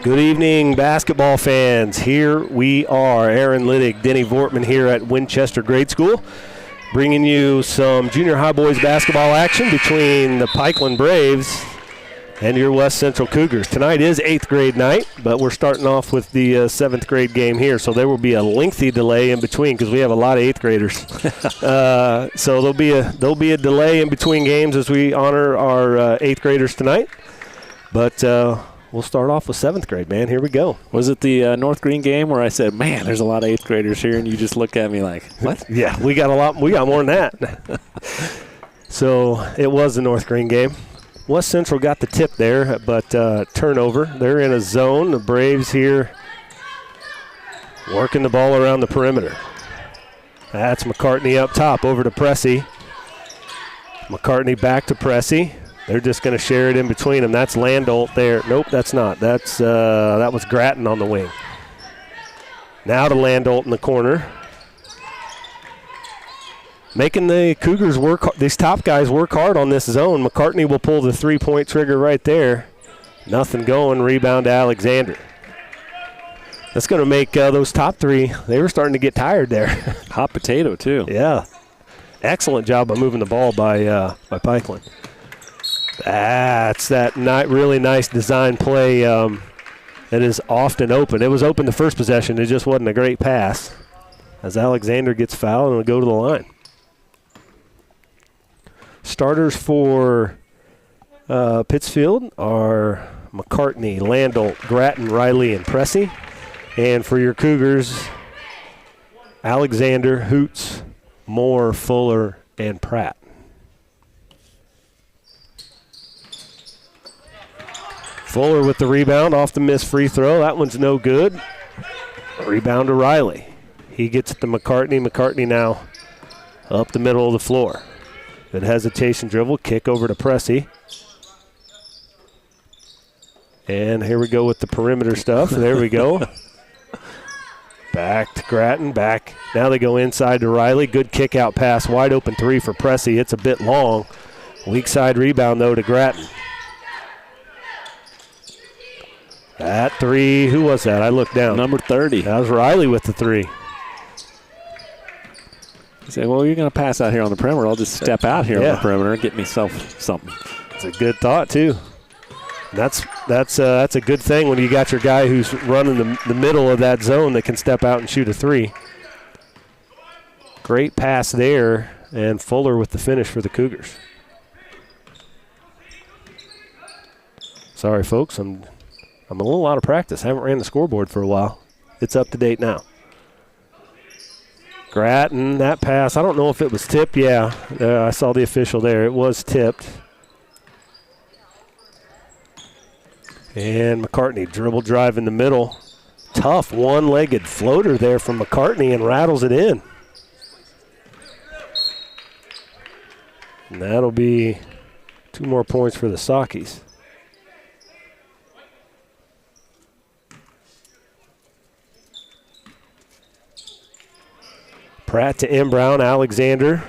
Good evening, basketball fans. Here we are, Aaron Liddig, Denny Vortman here at Winchester Grade School, bringing you some junior high boys basketball action between the Pikeland Braves and your West Central Cougars. Tonight is 8th grade night, but we're starting off with the 7th grade game here, so there will be a lengthy delay in between because we have a lot of 8th graders. So there'll be a delay in between games as we honor our 8th graders tonight. But we'll start off with 7th grade, man. Here we go. Was it the North Green game where I said, man, there's a lot of 8th graders here, and you just look at me like, what? Yeah, we got more than that. So it was the North Green game. West Central got the tip there, but turnover. They're in a zone. The Braves here working the ball around the perimeter. That's McCartney up top over to Pressey. McCartney back to Pressey. They're just going to share it in between them. That's Landolt there. Nope, that's not. That was Gratton on the wing. Now to Landolt in the corner. Making the Cougars these top guys work hard on this zone. McCartney will pull the three-point trigger right there. Nothing going. Rebound to Alexander. That's going to make those top three, they were starting to get tired there. Hot potato, too. Yeah. Excellent job of moving the ball by Pikeland. That's that really nice design play that is often open. It was open the first possession. It just wasn't a great pass. As Alexander gets fouled and will go to the line. Starters for Pittsfield are McCartney, Landolt, Gratton, Riley, and Pressey. And for your Cougars, Alexander, Hoots, Moore, Fuller, and Pratt. Fuller with the rebound off the missed free throw. That one's no good. Rebound to Riley. He gets it to McCartney. McCartney now up the middle of the floor. Good hesitation dribble. Kick over to Pressey. And here we go with the perimeter stuff. There we go. Back to Gratton. Back. Now they go inside to Riley. Good kick out pass. Wide open three for Pressey. It's a bit long. Weak side rebound, though, to Gratton. That three, who was that? I looked down. Number 30. That was Riley with the three. He said, well, you're going to pass out here on the perimeter. I'll just step out here on the perimeter and get myself something. It's a good thought, too. That's a good thing when you got your guy who's running the middle of that zone that can step out and shoot a three. Great pass there, and Fuller with the finish for the Cougars. Sorry, folks, I'm a little out of practice. I haven't ran the scoreboard for a while. It's up to date now. Gratton, that pass, I don't know if it was tipped. Yeah, I saw the official there. It was tipped. And McCartney dribble drive in the middle. Tough one-legged floater there from McCartney and rattles it in. And that'll be 2 more points for the Sockies. Pratt to M. Brown, Alexander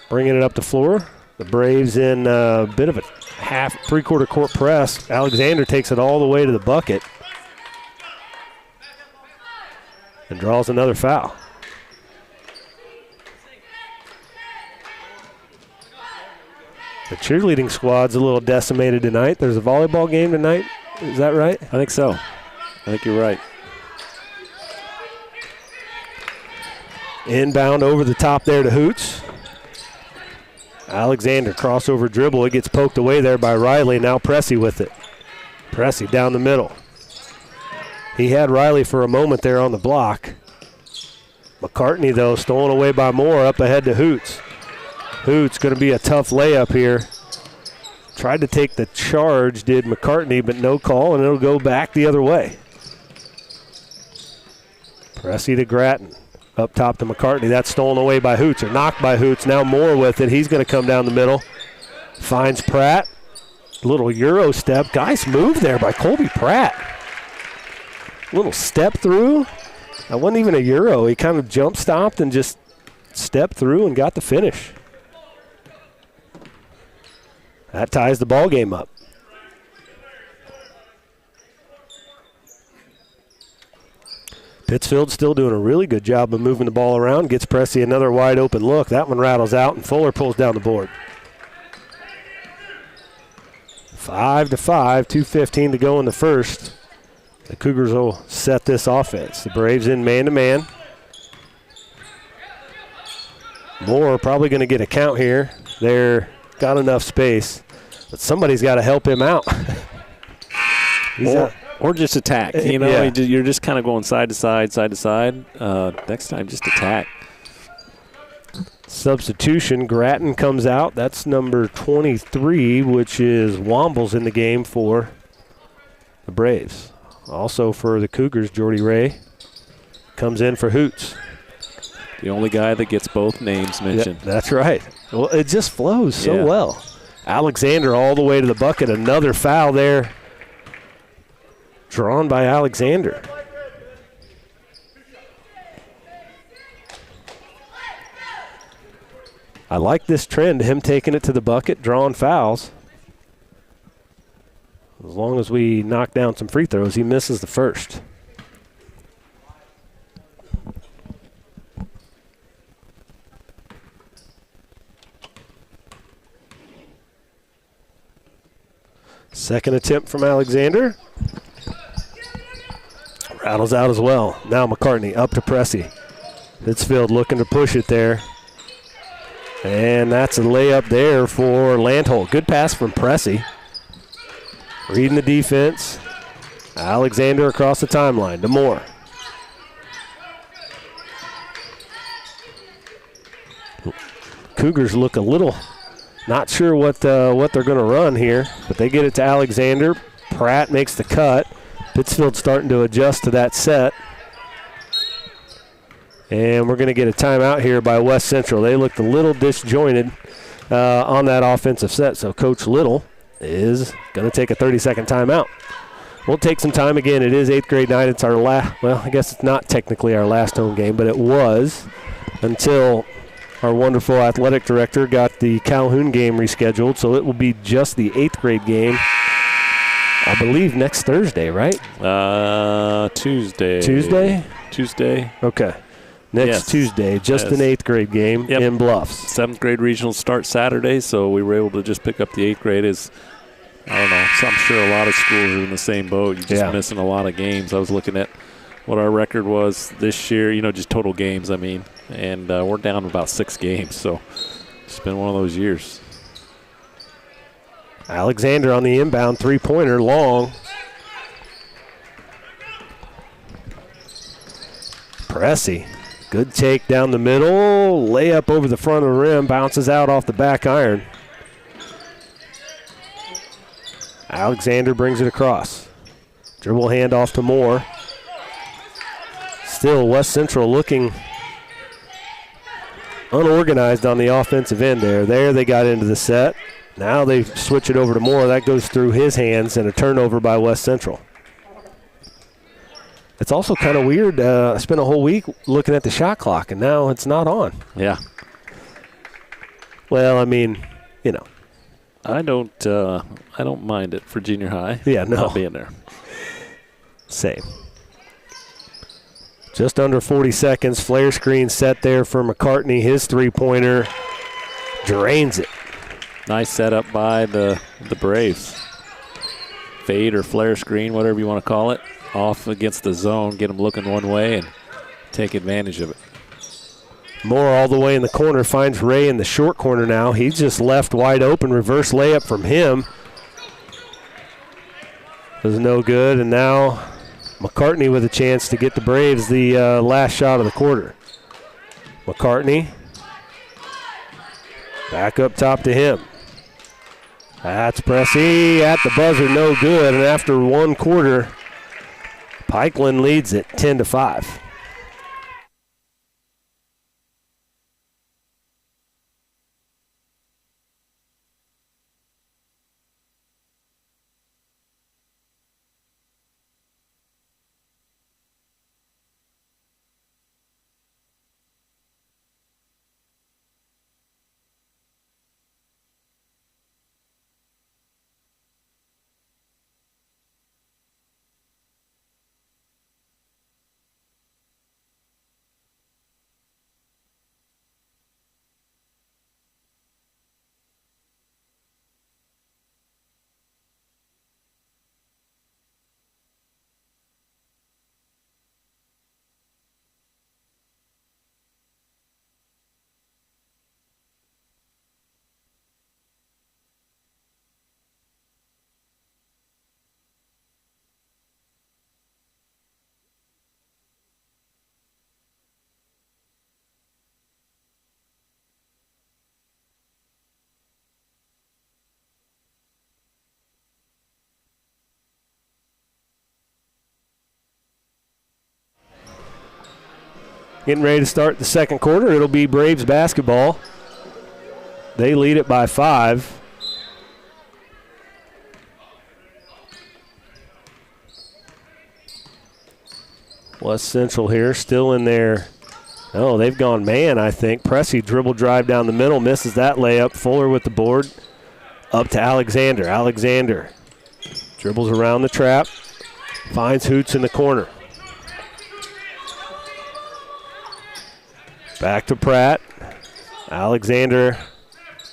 bringing it up the floor. The Braves in a bit of a three-quarter court press. Alexander takes it all the way to the bucket and draws another foul. The cheerleading squad's a little decimated tonight. There's a volleyball game tonight. Is that right? I think so. I think you're right. Inbound over the top there to Hoots. Alexander crossover dribble. It gets poked away there by Riley. Now Pressey with it. Pressey down the middle. He had Riley for a moment there on the block. McCartney, though, stolen away by Moore, up ahead to Hoots. Hoots going to be a tough layup here. Tried to take the charge, did McCartney, but no call, and it'll go back the other way. Pressey to Gratton. Up top to McCartney. That's stolen away by Hoots, or knocked by Hoots. Now Moore with it. He's going to come down the middle. Finds Pratt. Little Euro step. Nice move there by Colby Pratt. Little step through. That wasn't even a Euro. He kind of jump stopped and just stepped through and got the finish. That ties the ball game up. Pittsfield's still doing a really good job of moving the ball around. Gets Pressey another wide open look. That one rattles out, and Fuller pulls down the board. 5-5, 2:15 to go in the first. The Cougars will set this offense. The Braves in man-to-man. Moore probably going to get a count here. They're got enough space, but somebody's got to help him out. Or just attack. You're just kind of going side to side, side to side. Next time, just attack. Substitution, Grattan comes out. That's number 23, which is Wombles in the game for the Braves. Also for the Cougars, Jordy Ray comes in for Hoots. The only guy that gets both names mentioned. Yeah, that's right. Well, it just flows so well. Alexander all the way to the bucket. Another foul there drawn by Alexander. I like this trend, him taking it to the bucket, drawing fouls. As long as we knock down some free throws, he misses the first. Second attempt from Alexander. Rattles out as well. Now McCartney up to Pressey. Pittsfield looking to push it there. And that's a layup there for Landholt. Good pass from Pressey. Reading the defense. Alexander across the timeline to Moore. Cougars look a little not sure what they're going to run here, but they get it to Alexander. Pratt makes the cut. Pittsfield's starting to adjust to that set. And we're going to get a timeout here by West Central. They looked a little disjointed on that offensive set, so Coach Little is going to take a 30-second timeout. We'll take some time again. It is 8th grade night. It's our last, well, I guess it's not technically our last home game, but it was until our wonderful athletic director got the Calhoun game rescheduled, so it will be just the 8th grade game, I believe, next Thursday, right? Tuesday. Tuesday? Tuesday. Okay. Next Tuesday, just an 8th grade game in Bluffs. 7th grade regionals start Saturday, so we were able to just pick up the 8th grade. I don't know, so I'm sure a lot of schools are in the same boat. You're just missing a lot of games. I was looking at what our record was this year, just total games, I mean. And we're down about 6 games, so it's been one of those years. Alexander on the inbound three-pointer, long. Pressey. Good take down the middle. Layup over the front of the rim. Bounces out off the back iron. Alexander brings it across. Dribble handoff to Moore. Still West Central looking unorganized on the offensive end there. There they got into the set. Now they switch it over to Moore. That goes through his hands and a turnover by West Central. It's also kind of weird. I spent a whole week looking at the shot clock, and now it's not on. Yeah. Well, I mean, I don't mind it for junior high. Yeah, no. Not being there. Same. Just under 40 seconds. Flare screen set there for McCartney. His three-pointer drains it. Nice setup by the Braves. Fade or flare screen, whatever you want to call it. Off against the zone, get them looking one way and take advantage of it. Moore all the way in the corner, finds Ray in the short corner now. He's just left wide open, reverse layup from him. Was no good, and now McCartney with a chance to get the Braves the last shot of the quarter. McCartney back up top to him. That's Pressey at the buzzer, no good, and after one quarter, Pikeland leads it 10-5. Getting ready to start the second quarter. It'll be Braves basketball. They lead it by 5. West Central here, still in there. Oh, they've gone man, I think. Pressey dribble drive down the middle, misses that layup. Fuller with the board. Up to Alexander. Alexander dribbles around the trap. Finds Hoots in the corner. Back to Pratt. Alexander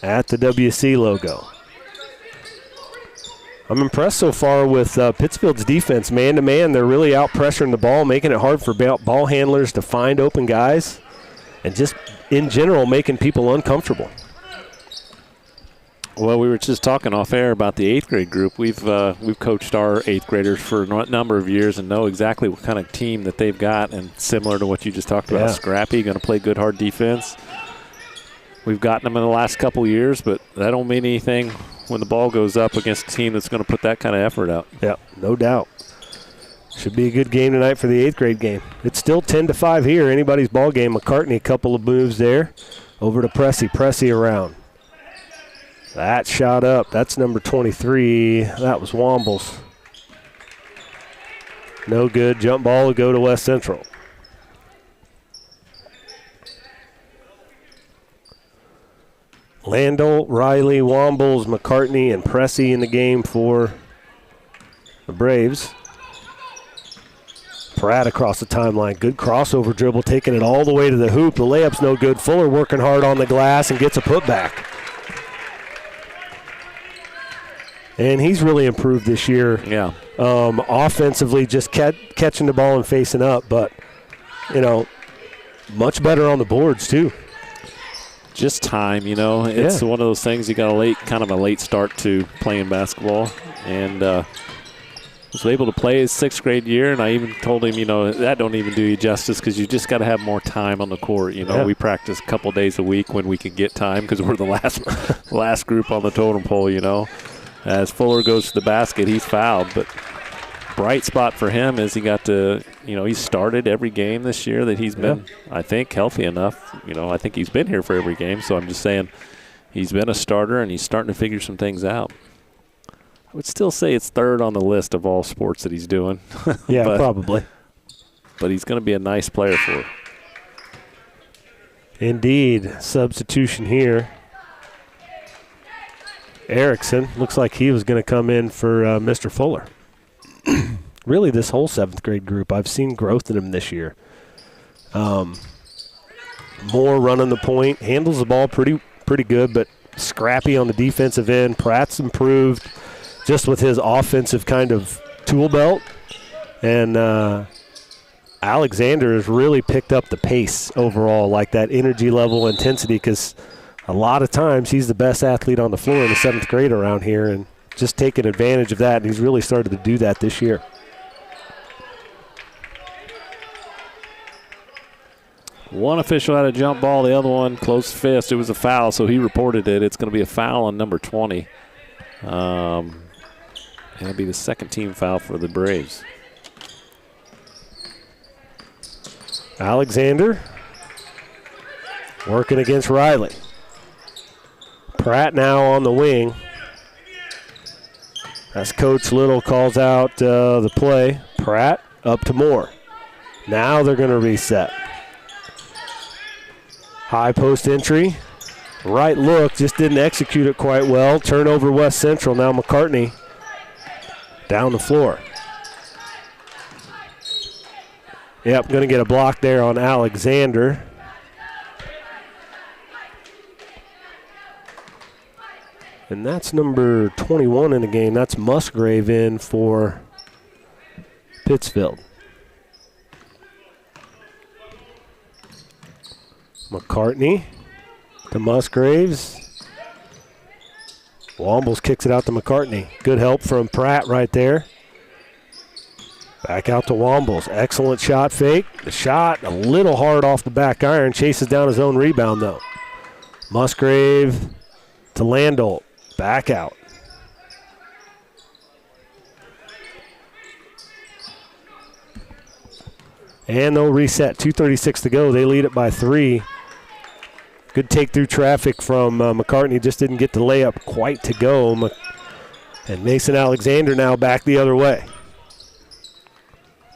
at the WC logo. I'm impressed so far with Pittsfield's defense. Man-to-man, they're really out-pressuring the ball, making it hard for ball handlers to find open guys, and just in general making people uncomfortable. Well, we were just talking off air about the 8th grade group. We've coached our 8th graders for a number of years and know exactly what kind of team that they've got, and similar to what you just talked about, scrappy, going to play good, hard defense. We've gotten them in the last couple of years, but that don't mean anything when the ball goes up against a team that's going to put that kind of effort out. Yeah, no doubt. Should be a good game tonight for the 8th grade game. It's still 10-5 here. Anybody's ball game. McCartney, a couple of moves there. Over to Pressey. Pressey around. That shot up. That's number 23. That was Wombles. No good. Jump ball will go to West Central. Landell, Riley, Wombles, McCartney, and Pressey in the game for the Braves. Pratt across the timeline. Good crossover dribble, taking it all the way to the hoop. The layup's no good. Fuller working hard on the glass and gets a putback. And he's really improved this year. Yeah. Offensively, just catching the ball and facing up, but, much better on the boards, too. Just time, It's one of those things, you got kind of a late start to playing basketball. And was able to play his 6th grade year, and I even told him, that don't even do you justice because you just got to have more time on the court. We practice a couple days a week when we can get time because we're the last group on the totem pole, As Fuller goes to the basket, he's fouled. But bright spot for him is he got to, he started every game this year that he's been, I think, healthy enough. I think he's been here for every game. So I'm just saying he's been a starter and he's starting to figure some things out. I would still say it's 3rd on the list of all sports that he's doing. Yeah, probably. But he's going to be a nice player for it. Indeed. Substitution here. Erickson, looks like he was going to come in for Mr. Fuller. Really, this whole 7th grade group, I've seen growth in him this year. More running the point, handles the ball pretty good, but scrappy on the defensive end. Pratt's improved just with his offensive kind of tool belt. And Alexander has really picked up the pace overall, like that energy level, intensity, because a lot of times he's the best athlete on the floor in the 7th grade around here, and just taking advantage of that, and he's really started to do that this year. One official had a jump ball, the other one closed fist. It was a foul, so he reported it. It's going to be a foul on number 20. It'll be the 2nd team foul for the Braves. Alexander working against Riley. Pratt now on the wing. As Coach Little calls out the play. Pratt up to Moore. Now they're going to reset. High post entry. Right look, just didn't execute it quite well. Turnover West Central. Now McCartney down the floor. Yep, going to get a block there on Alexander. And that's number 21 in the game. That's Musgrave in for Pittsfield. McCartney to Musgraves. Wombles kicks it out to McCartney. Good help from Pratt right there. Back out to Wombles. Excellent shot fake. The shot a little hard off the back iron. Chases down his own rebound, though. Musgrave to Landolt. Back out. And they'll reset. 2:36 to go. They lead it by 3. Good take through traffic from McCartney. Just didn't get the layup quite to go. And Mason Alexander now back the other way.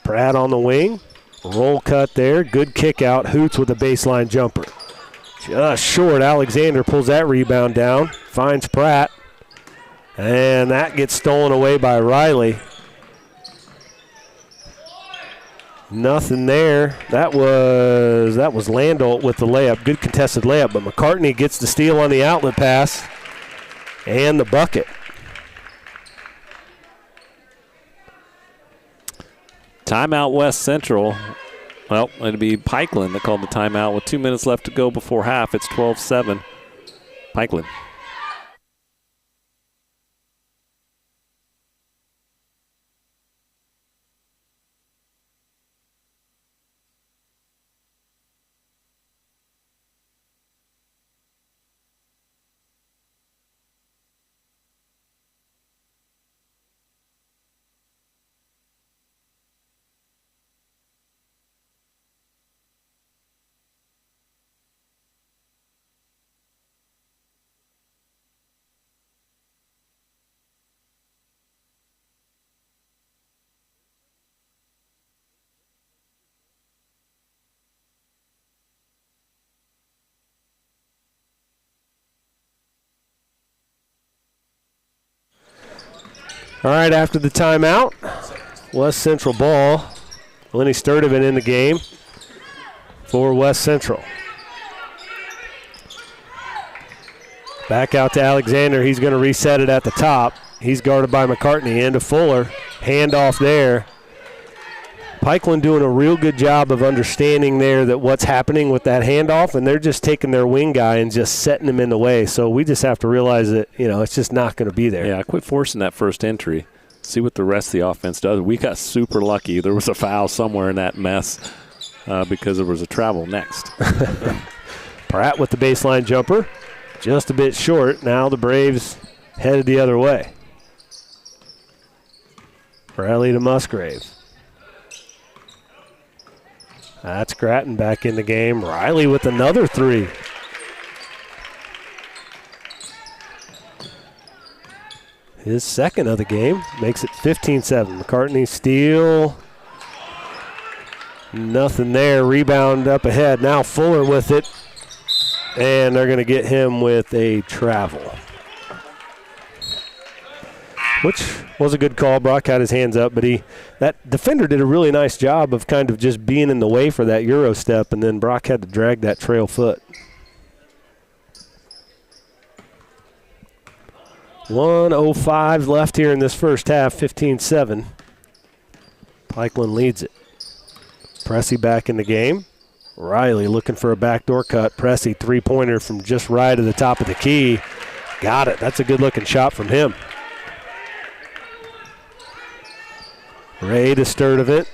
Pratt on the wing. Roll cut there. Good kick out. Hoots with a baseline jumper. Just short. Alexander pulls that rebound down. Finds Pratt. And that gets stolen away by Riley. Nothing there. That was Landolt with the layup. Good contested layup, but McCartney gets the steal on the outlet pass and the bucket. Timeout West Central. Well, it'll be Pikeland that called the timeout with 2 minutes left to go before half. It's 12-7. Pikeland. All right, after the timeout, West Central ball. Lenny Sturdivant in the game for West Central. Back out to Alexander. He's going to reset it at the top. He's guarded by McCartney. Into Fuller. Handoff there. Pikeland doing a real good job of understanding there that what's happening with that handoff, and they're just taking their wing guy and just setting him in the way. So we just have to realize that, it's just not going to be there. Yeah, quit forcing that first entry. See what the rest of the offense does. We got super lucky. There was a foul somewhere in that mess because there was a travel next. Pratt with the baseline jumper. Just a bit short. Now the Braves headed the other way. Riley to Musgrave. That's Grattan back in the game. Riley with another 3. His second of the game makes it 15-7. McCartney steal. Nothing there. Rebound up ahead. Now Fuller with it. And they're going to get him with a travel, which was a good call. Brock had his hands up, but that defender did a really nice job of kind of just being in the way for that Euro step, and then Brock had to drag that trail foot. 1:05 left here in this first half, 15-7. Pikeland leads it. Pressey back in the game. Riley looking for a backdoor cut. Pressey, three-pointer from just right of the top of the key. Got it. That's a good-looking shot from him. Ray to Sturdivant.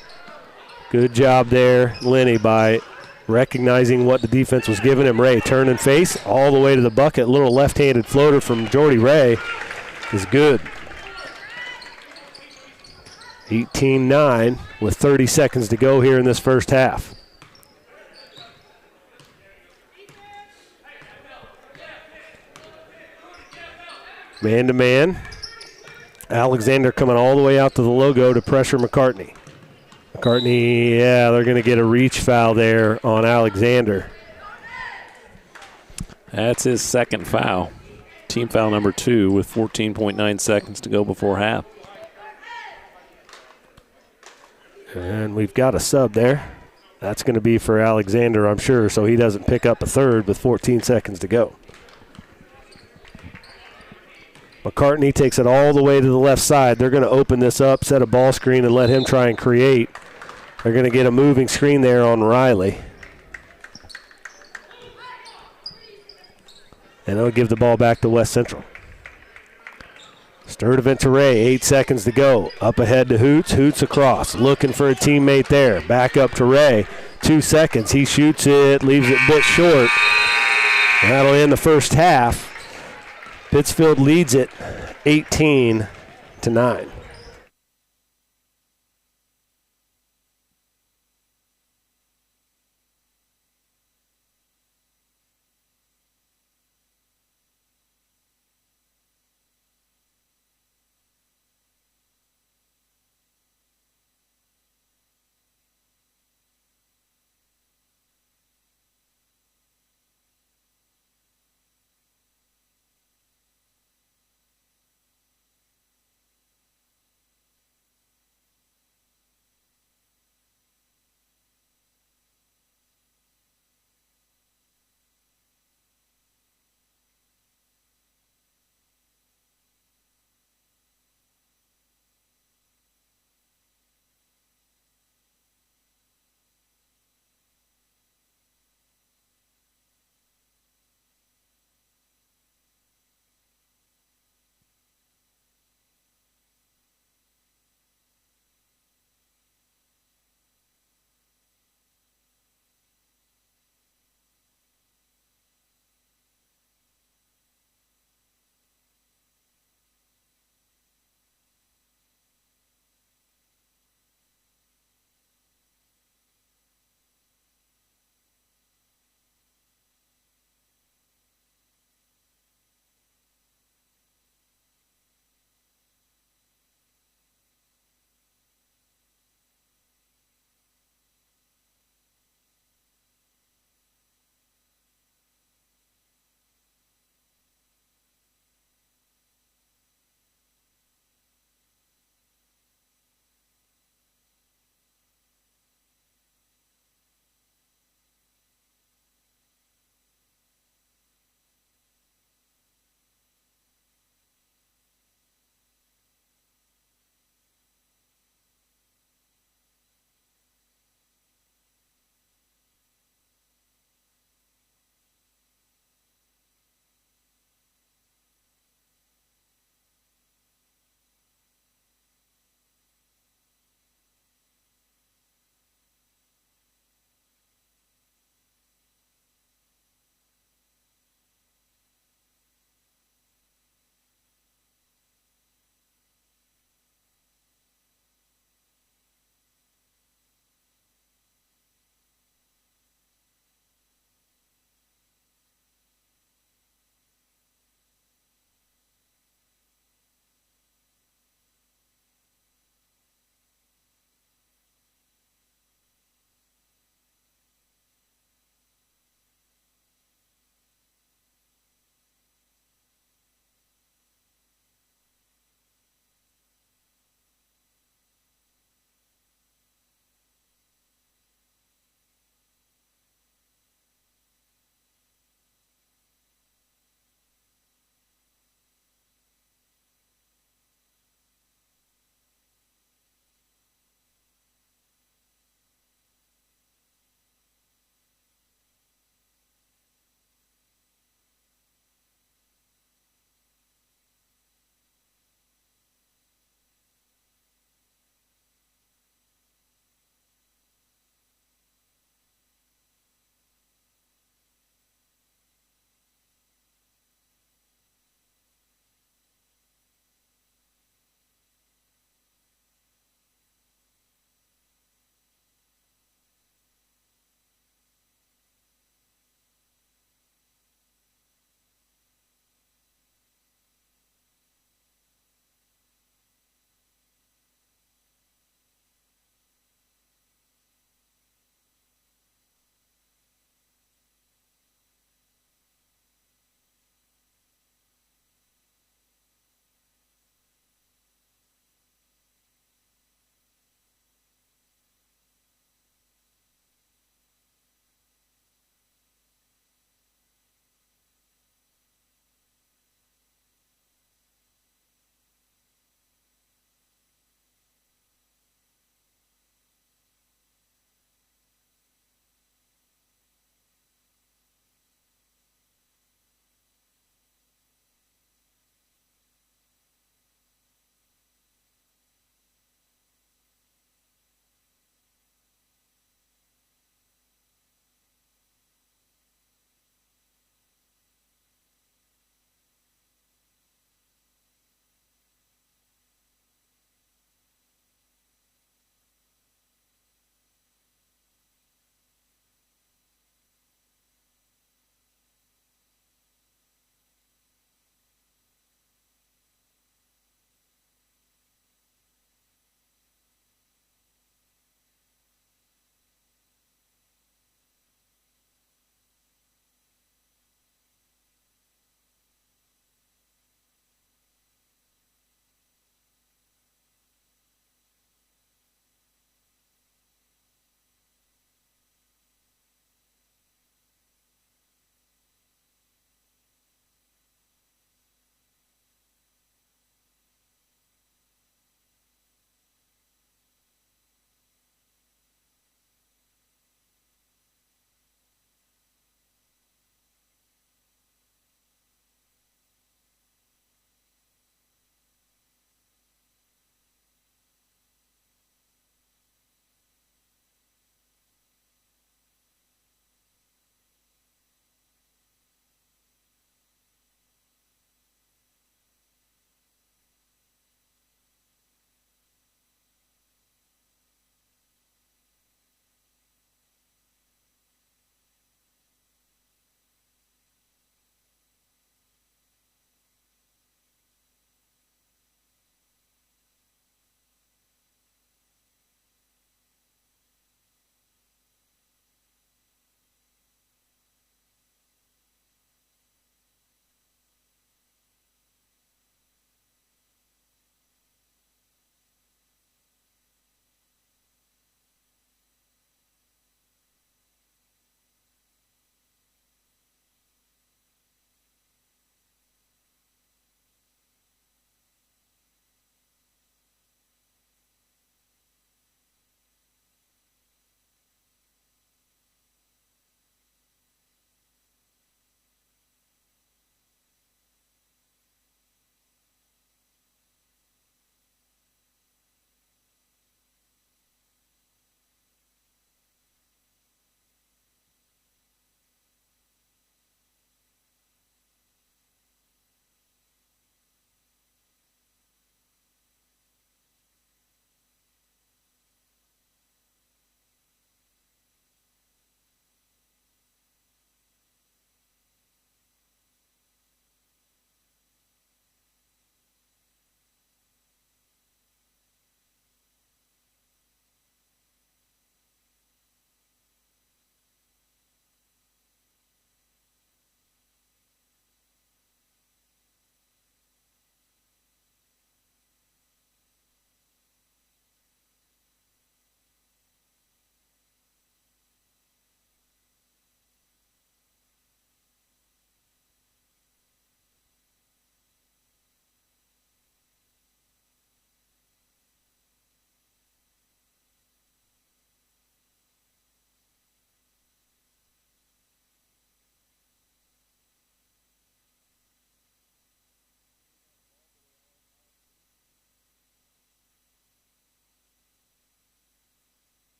Good job there, Lenny, by recognizing what the defense was giving him. Ray turn and face all the way to the bucket. Little left-handed floater from Jordy Ray is good. 18-9 with 30 seconds to go here in this first half. Man-to-man. Alexander coming all the way out to the logo to pressure McCartney. McCartney, yeah, they're going to get a reach foul there on Alexander. That's his second foul. Team foul number 2 with 14.9 seconds to go before half. And we've got a sub there. That's going to be for Alexander, I'm sure, so he doesn't pick up a third with 14 seconds to go. McCartney takes it all the way to the left side. They're going to open this up, set a ball screen, and let him try and create. They're going to get a moving screen there on Riley. And they'll give the ball back to West Central. Sturdivant to Ray, 8 seconds to go. Up ahead to Hoots. Hoots across, looking for a teammate there. Back up to Ray. 2 seconds. He shoots it, leaves it a bit short. That'll end the first half. Pittsfield leads it 18-9.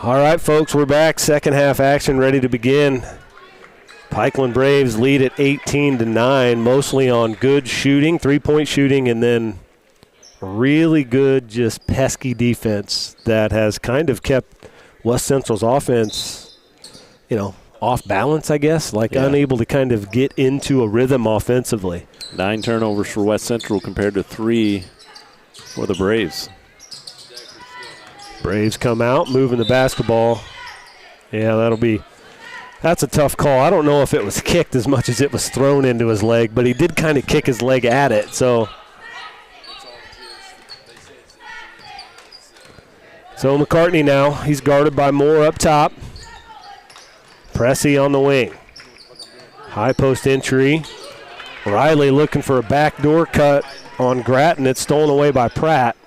All right, folks, we're back. Second half action ready to begin. Pikeland Braves lead at 18-9, mostly on good shooting, three-point shooting, and then really good, just pesky defense that has kind of kept West Central's offense, off balance, I guess, unable to kind of get into a rhythm offensively. 9 turnovers for West Central compared to 3 for the Braves. Braves come out, moving the basketball. Yeah, that's a tough call. I don't know if it was kicked as much as it was thrown into his leg, but he did kind of kick his leg at it. So McCartney now, he's guarded by Moore up top. Pressey on the wing. High post entry. Riley looking for a backdoor cut on Grattan. It's stolen away by Pratt.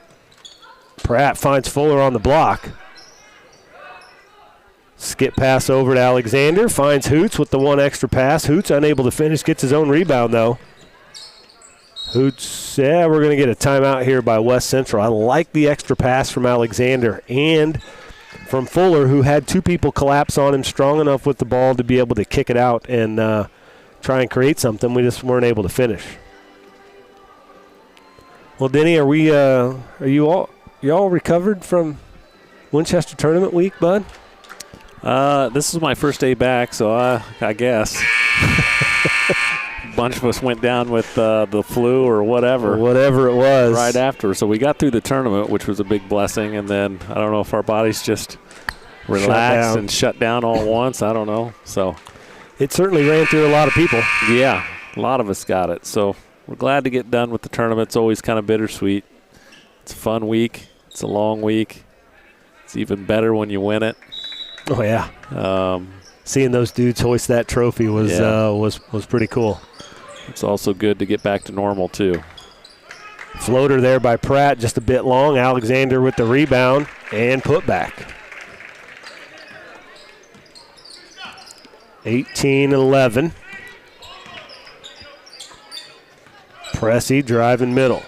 Pratt finds Fuller on the block. Skip pass over to Alexander. Finds Hoots with the one extra pass. Hoots unable to finish. Gets his own rebound, though. Hoots, we're going to get a timeout here by West Central. I like the extra pass from Alexander and from Fuller, who had 2 people collapse on him strong enough with the ball to be able to kick it out and try and create something. We just weren't able to finish. Well, Denny, are you all recovered from Winchester tournament week, bud? This is my first day back, so I guess. A bunch of us went down with the flu or whatever. Whatever it was. Right after. So we got through the tournament, which was a big blessing, and then I don't know if our bodies just relaxed and shut down all at once. I don't know. So it certainly ran through a lot of people. Yeah, a lot of us got it. So we're glad to get done with the tournament. It's always kind of bittersweet. It's a fun week. It's a long week. It's even better when you win it. Oh, yeah. Seeing those dudes hoist that trophy was pretty cool. It's also good to get back to normal, too. Floater there by Pratt, just a bit long. Alexander with the rebound and put back. 18-11. Pressey driving middle.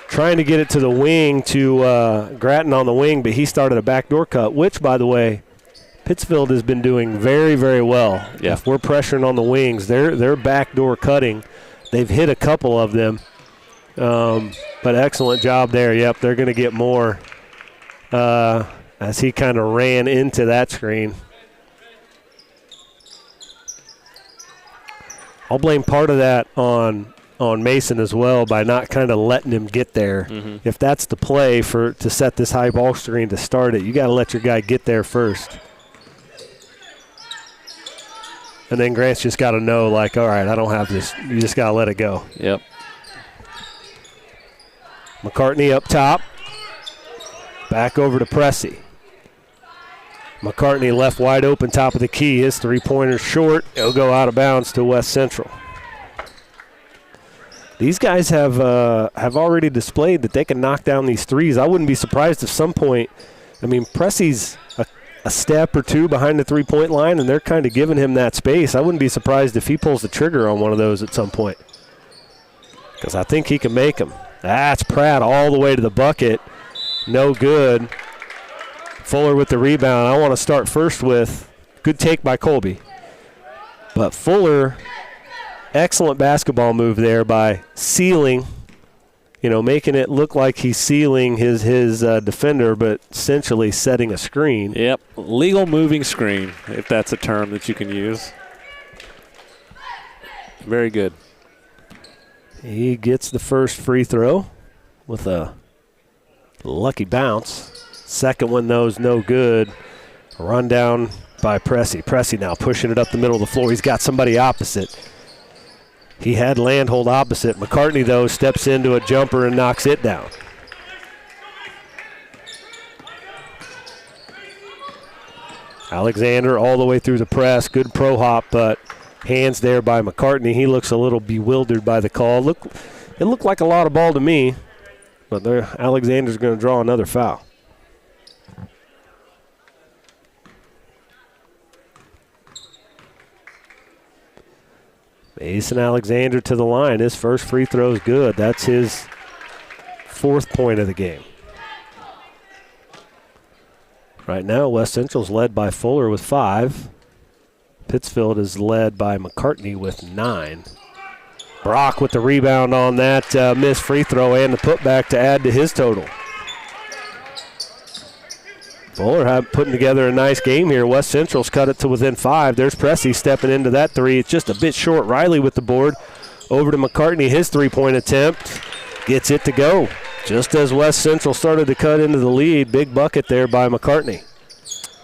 Trying to get it to the wing to Grattan on the wing, but he started a backdoor cut, which, by the way, Pittsfield has been doing very, very well. Yeah. If we're pressuring on the wings, they're backdoor cutting. They've hit a couple of them, but excellent job there. Yep, they're going to get more as he kind of ran into that screen. I'll blame part of that on Mason as well by not kind of letting him get there. Mm-hmm. If that's the play to set this high ball screen to start it, you got to let your guy get there first. And then Grant's just got to know, all right, I don't have this. You just got to let it go. Yep. McCartney up top. Back over to Pressey. McCartney left wide open, top of the key. His three-pointer short. It'll go out of bounds to West Central. These guys have already displayed that they can knock down these threes. I wouldn't be surprised if some point, Pressey's a step or two behind the three-point line, and they're kind of giving him that space. I wouldn't be surprised if he pulls the trigger on one of those at some point, because I think he can make them. That's Pratt all the way to the bucket. No good. Fuller with the rebound. I want to start first with good take by Colby. But Fuller, excellent basketball move there by sealing, making it look like he's sealing his defender, but essentially setting a screen. Yep, legal moving screen, if that's a term that you can use. Very good. He gets the first free throw with a lucky bounce. Second one, though, is no good. Run down by Pressey. Pressey now pushing it up the middle of the floor. He's got somebody opposite. He had Landhold opposite. McCartney, though, steps into a jumper and knocks it down. Alexander all the way through the press. Good pro hop, but hands there by McCartney. He looks a little bewildered by the call. It looked like a lot of ball to me, but Alexander's going to draw another foul. Mason Alexander to the line. His first free throw is good. That's his fourth point of the game. Right now, West Central's led by Fuller with 5. Pittsfield is led by McCartney with 9. Brock with the rebound on that missed free throw and the putback to add to his total. Fuller putting together a nice game here. West Central's cut it to within 5. There's Pressey stepping into that 3. It's just a bit short. Riley with the board. Over to McCartney. His three-point attempt gets it to go. Just as West Central started to cut into the lead, big bucket there by McCartney.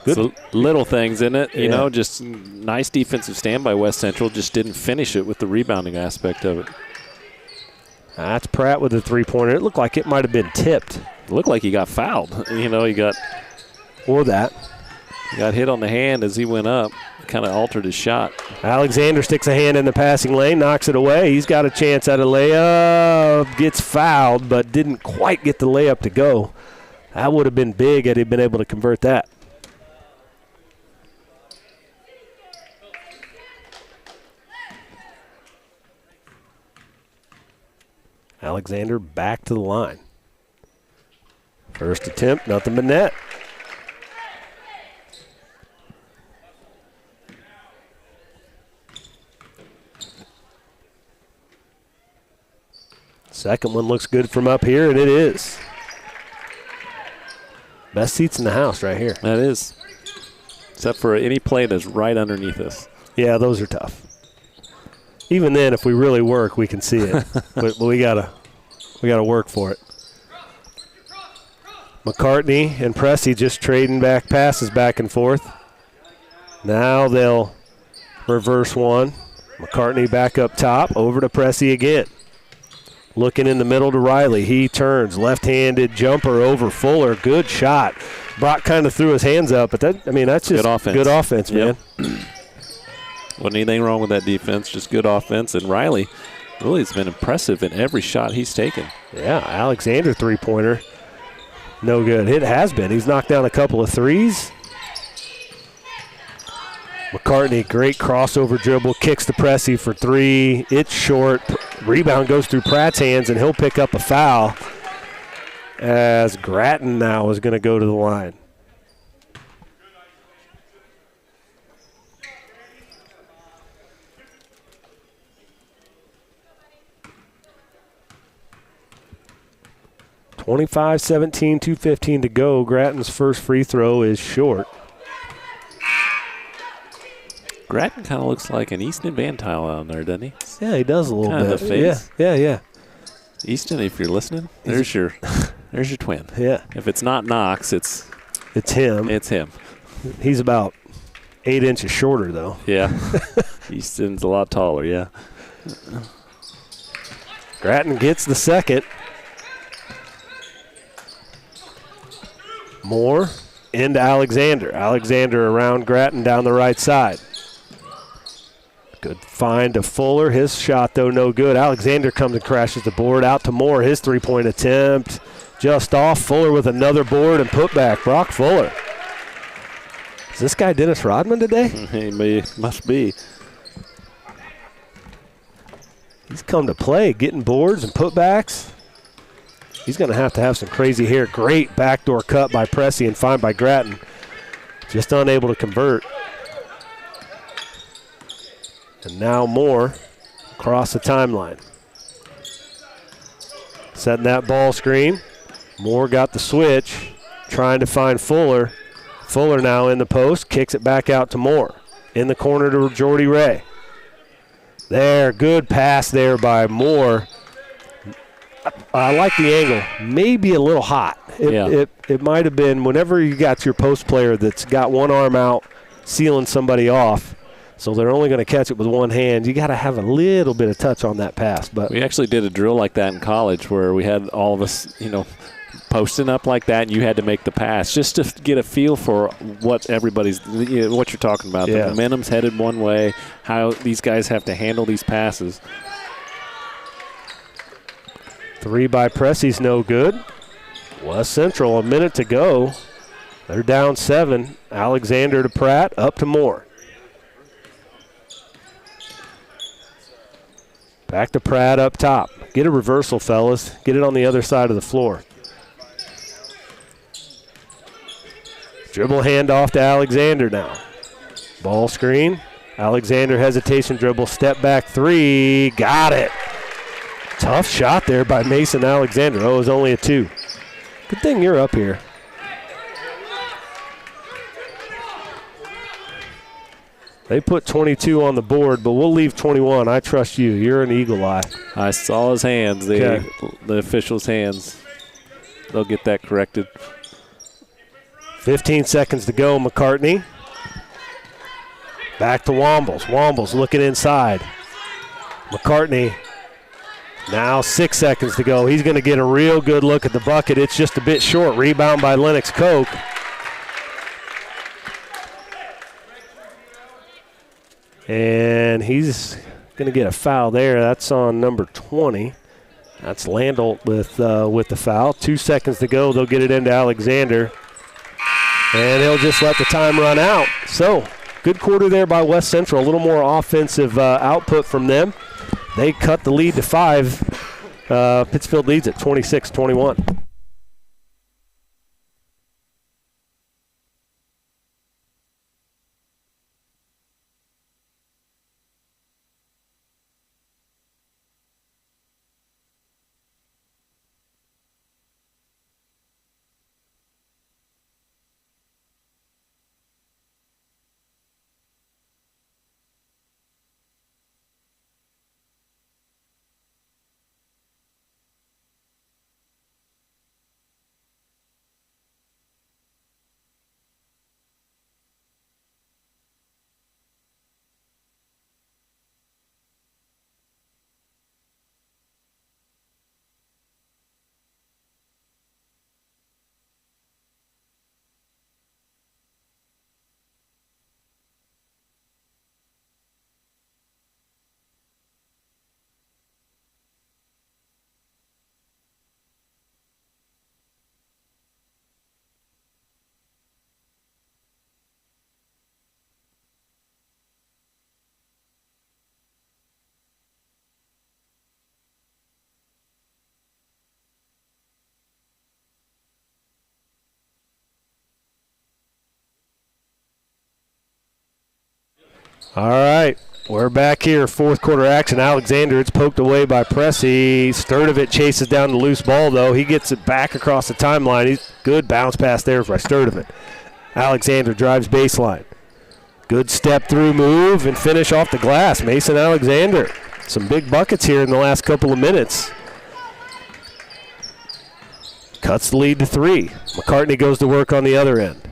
Good. So little things in it, you know, just nice defensive stand by West Central. Just didn't finish it with the rebounding aspect of it. That's Pratt with the three-pointer. It looked like it might have been tipped. It looked like he got fouled. You know, he got hit on the hand as he went up. Kind of altered his shot. Alexander sticks a hand in the passing lane, knocks it away. He's got a chance at a layup. Gets fouled, but didn't quite get the layup to go. That would have been big had he been able to convert that. Alexander back to the line. First attempt, nothing but net. Second one looks good from up here, and it is. Best seats in the house right here. That is. Except for any play that's right underneath us. Yeah, those are tough. Even then, if we really work, we can see it. but we gotta work for it. McCartney and Pressey just trading back passes back and forth. Now they'll reverse one. McCartney back up top, over to Pressey again. Looking in the middle to Riley. He turns, left-handed jumper over Fuller. Good shot. Brock kind of threw his hands up, but that's just good offense, man. Wasn't anything wrong with that defense, just good offense. And Riley really has been impressive in every shot he's taken. Yeah, Alexander three-pointer. No good. It has been. He's knocked down a couple of threes. McCartney, great crossover dribble, kicks to Pressey for 3. It's short. Rebound goes through Pratt's hands, and he'll pick up a foul as Grattan now is going to go to the line. (25-17, 2:15 to go). Grattan's first free throw is short. Grattan kind of looks like an Easton Van Tile on there, doesn't he? Yeah, he does a little bit. The face. Yeah. Easton, if you're listening, there's your twin. Yeah. If it's not Knox, it's him. It's him. He's about 8 inches shorter, though. Yeah. Easton's a lot taller, yeah. Grattan gets the second. Moore into Alexander. Alexander around Grattan down the right side. Good find to Fuller. His shot, though, no good. Alexander comes and crashes the board. Out to Moore. His three-point attempt just off. Fuller with another board and putback. Brock Fuller. Is this guy Dennis Rodman today? He must be. He's come to play, getting boards and putbacks. He's going to have some crazy hair. Great backdoor cut by Pressey and fine by Grattan. Just unable to convert. And now Moore across the timeline. Setting that ball screen. Moore got the switch, trying to find Fuller. Fuller now in the post, kicks it back out to Moore. In the corner to Jordy Ray. There, good pass there by Moore. I like the angle. Maybe a little hot. It might have been whenever you got your post player that's got one arm out, sealing somebody off, so they're only going to catch it with one hand. You got to have a little bit of touch on that pass. But we actually did a drill like that in college where we had all of us, posting up like that, and you had to make the pass just to get a feel for what everybody's, what you're talking about. Yeah. The momentum's headed one way, how these guys have to handle these passes. 3 by Pressey's no good. West Central, a minute to go. They're down 7. Alexander to Pratt, up to Moore. Back to Pratt up top. Get a reversal, fellas. Get it on the other side of the floor. Dribble handoff to Alexander now. Ball screen. Alexander hesitation dribble, step back three. Got it. Tough shot there by Mason Alexander. Oh, it was only a 2. Good thing you're up here. They put 22 on the board, but we'll leave 21. I trust you. You're an eagle eye. I saw his hands, the official's hands. They'll get that corrected. 15 seconds to go, McCartney. Back to Wombles. Wombles looking inside. McCartney. Now 6 seconds to go. He's going to get a real good look at the bucket. It's just a bit short. Rebound by Lennox Koch. And he's going to get a foul there. That's on number 20. That's Landolt with the foul. 2 seconds to go. They'll get it into Alexander. And he'll just let the time run out. So, good quarter there by West Central. A little more offensive output from them. They cut the lead to 5. Pittsfield leads at 26-21. All right, we're back here, fourth quarter action. Alexander, it's poked away by Pressey. Sturdivant chases down the loose ball, though. He gets it back across the timeline. He's good bounce pass there by Sturdivant. Alexander drives baseline. Good step through move and finish off the glass. Mason Alexander. Some big buckets here in the last couple of minutes. Cuts the lead to 3. McCartney goes to work on the other end.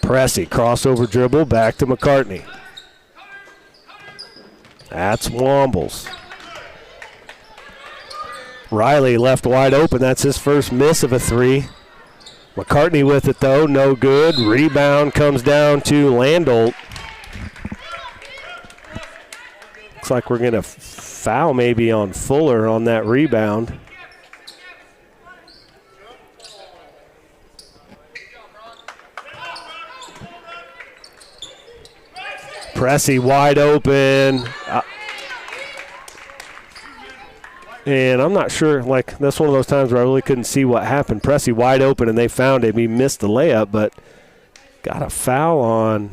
Pressey, crossover dribble, back to McCartney. That's Wombles. Riley left wide open. That's his first miss of a 3. McCartney with it, though. No good. Rebound comes down to Landolt. Looks like we're going to foul maybe on Fuller on that rebound. Pressey wide open. And I'm not sure, like, that's one of those times where I really couldn't see what happened. Pressey wide open, and they found him. He missed the layup, but got a foul on.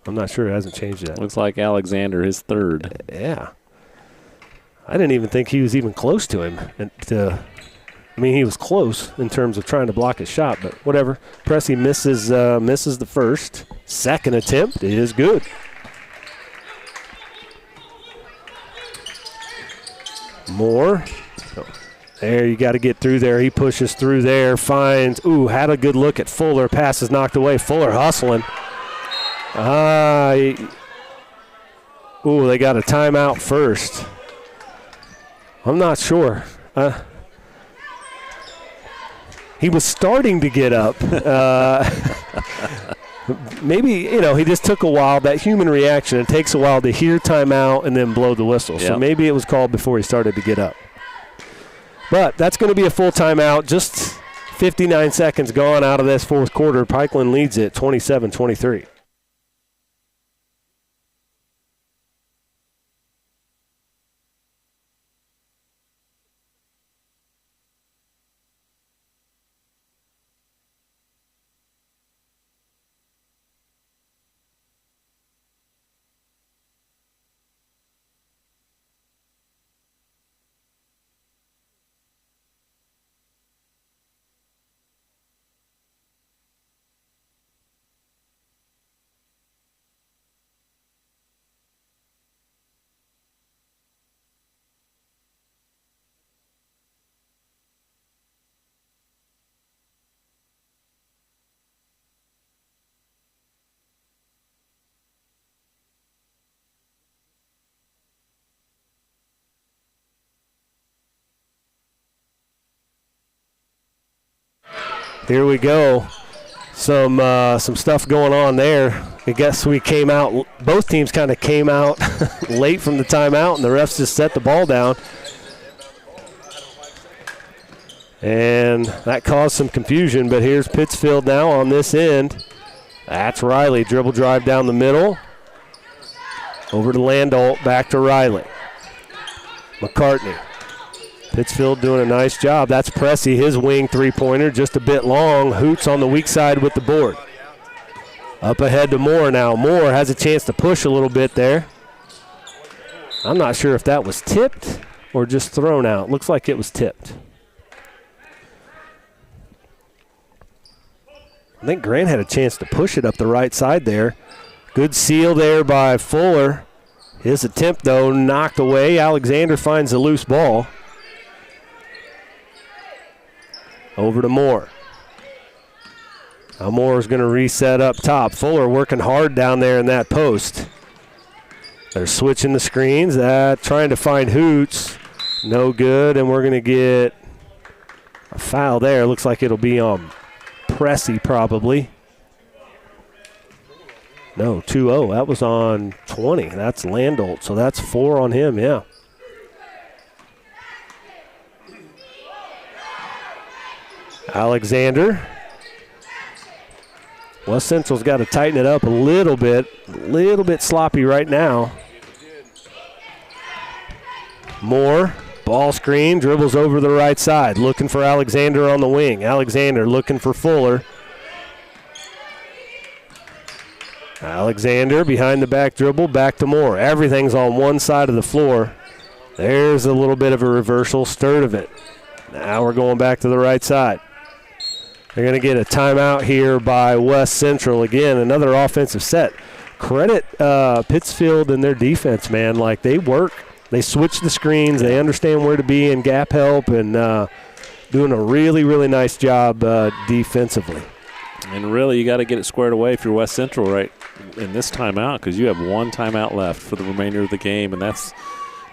I'm not sure. It hasn't changed yet. Looks like Alexander, his third. Yeah. I didn't even think he was even close to him. I mean, he was close in terms of trying to block his shot, but whatever. Pressey misses the first. Second attempt is good. Moore. There, you got to get through there. He pushes through there, finds, had a good look at Fuller. Pass is knocked away. Fuller hustling. They got a timeout first. I'm not sure. He was starting to get up. Maybe, he just took a while. That human reaction, it takes a while to hear timeout and then blow the whistle. Yep. So maybe it was called before he started to get up. But that's going to be a full timeout. Just 59 seconds gone out of this fourth quarter. Pikeland leads it 27-23. here we go. Some stuff going on there. I guess we came out, both teams kind of came out late from the timeout, and the refs just set the ball down. And that caused some confusion, but here's Pittsfield now on this end. That's Riley. Dribble drive down the middle. Over to Landolt, back to Riley. McCartney. Pittsfield doing a nice job. That's Pressey, his wing three-pointer, just a bit long. Hoots on the weak side with the board. Up ahead to Moore now. Moore has a chance to push a little bit there. I'm not sure if that was tipped or just thrown out. Looks like it was tipped. I think Grant had a chance to push it up the right side there. Good seal there by Fuller. His attempt, though, knocked away. Alexander finds the loose ball. Over to Moore. Now Moore's going to reset up top. Fuller working hard down there in that post. They're switching the screens. Trying to find Hoots. No good, and we're going to get a foul there. Looks like it'll be on Pressey probably. No, 2-0. That was on 20. That's Landolt, so that's 4 on him, yeah. Alexander. West Central's got to tighten it up a little bit sloppy right now. Moore, ball screen, dribbles over the right side, looking for Alexander on the wing. Alexander looking for Fuller. Alexander behind the back dribble, back to Moore. Everything's on one side of the floor. There's a little bit of a reversal, Sturdivant. Now we're going back to the right side. They're going to get a timeout here by West Central. Again, another offensive set. Credit Pittsfield and their defense, man. Like, they work. They switch the screens. They understand where to be in gap help and doing a really, really nice job defensively. And really, you got to get it squared away if you're West Central right in this timeout, because you have one timeout left for the remainder of the game, and that's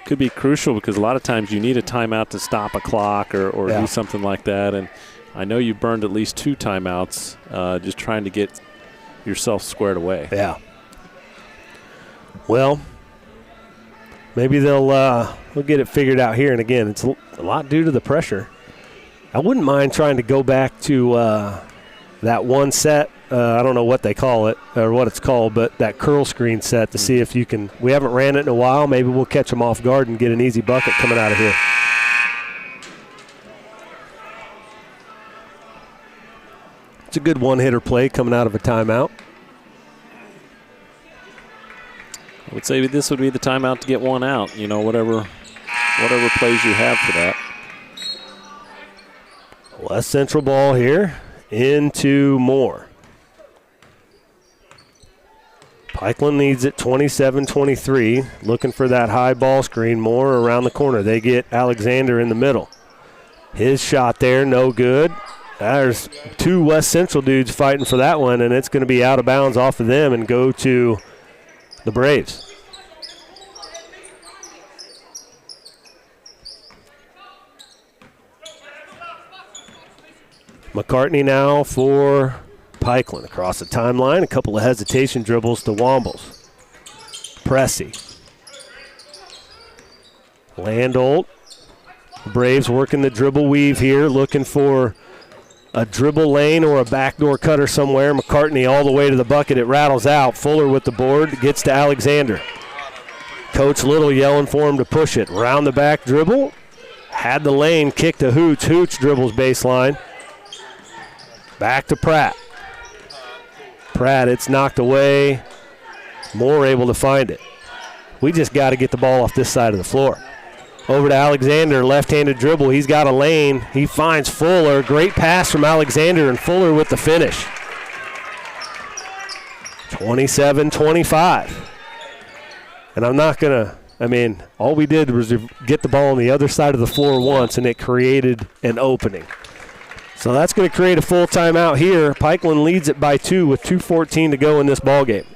could be crucial because a lot of times you need a timeout to stop a clock or do something like that. And I know you burned at least 2 timeouts just trying to get yourself squared away. Yeah. Well, maybe they'll get it figured out here. And again, it's a lot due to the pressure. I wouldn't mind trying to go back to that one set. I don't know what they call it or what it's called, but that curl screen set to see if you can. We haven't ran it in a while. Maybe we'll catch them off guard and get an easy bucket coming out of here. It's a good one-hitter play coming out of a timeout. I would say this would be the timeout to get one out. You know, whatever plays you have for that. West Central ball here into Moore. Pikeland needs it 27-23. Looking for that high ball screen. Moore around the corner. They get Alexander in the middle. His shot there, no good. There's 2 West Central dudes fighting for that one, and it's going to be out of bounds off of them and go to the Braves. McCartney now for Pikeland. Across the timeline, a couple of hesitation dribbles to Wombles. Pressey. Landolt. Braves working the dribble weave here, looking for a dribble lane or a backdoor cutter somewhere. McCartney all the way to the bucket. It rattles out. Fuller with the board. Gets to Alexander. Coach Little yelling for him to push it. Round the back dribble. Had the lane. Kick to Hoots. Hoots dribbles baseline. Back to Pratt. Pratt, it's knocked away. Moore able to find it. We just got to get the ball off this side of the floor. Over to Alexander, left-handed dribble. He's got a lane. He finds Fuller. Great pass from Alexander, and Fuller with the finish. 27-25. And I'm not going to, all we did was get the ball on the other side of the floor once, and it created an opening. So that's going to create a full timeout here. Pikeland leads it by 2 with 2:14 to go in this ballgame.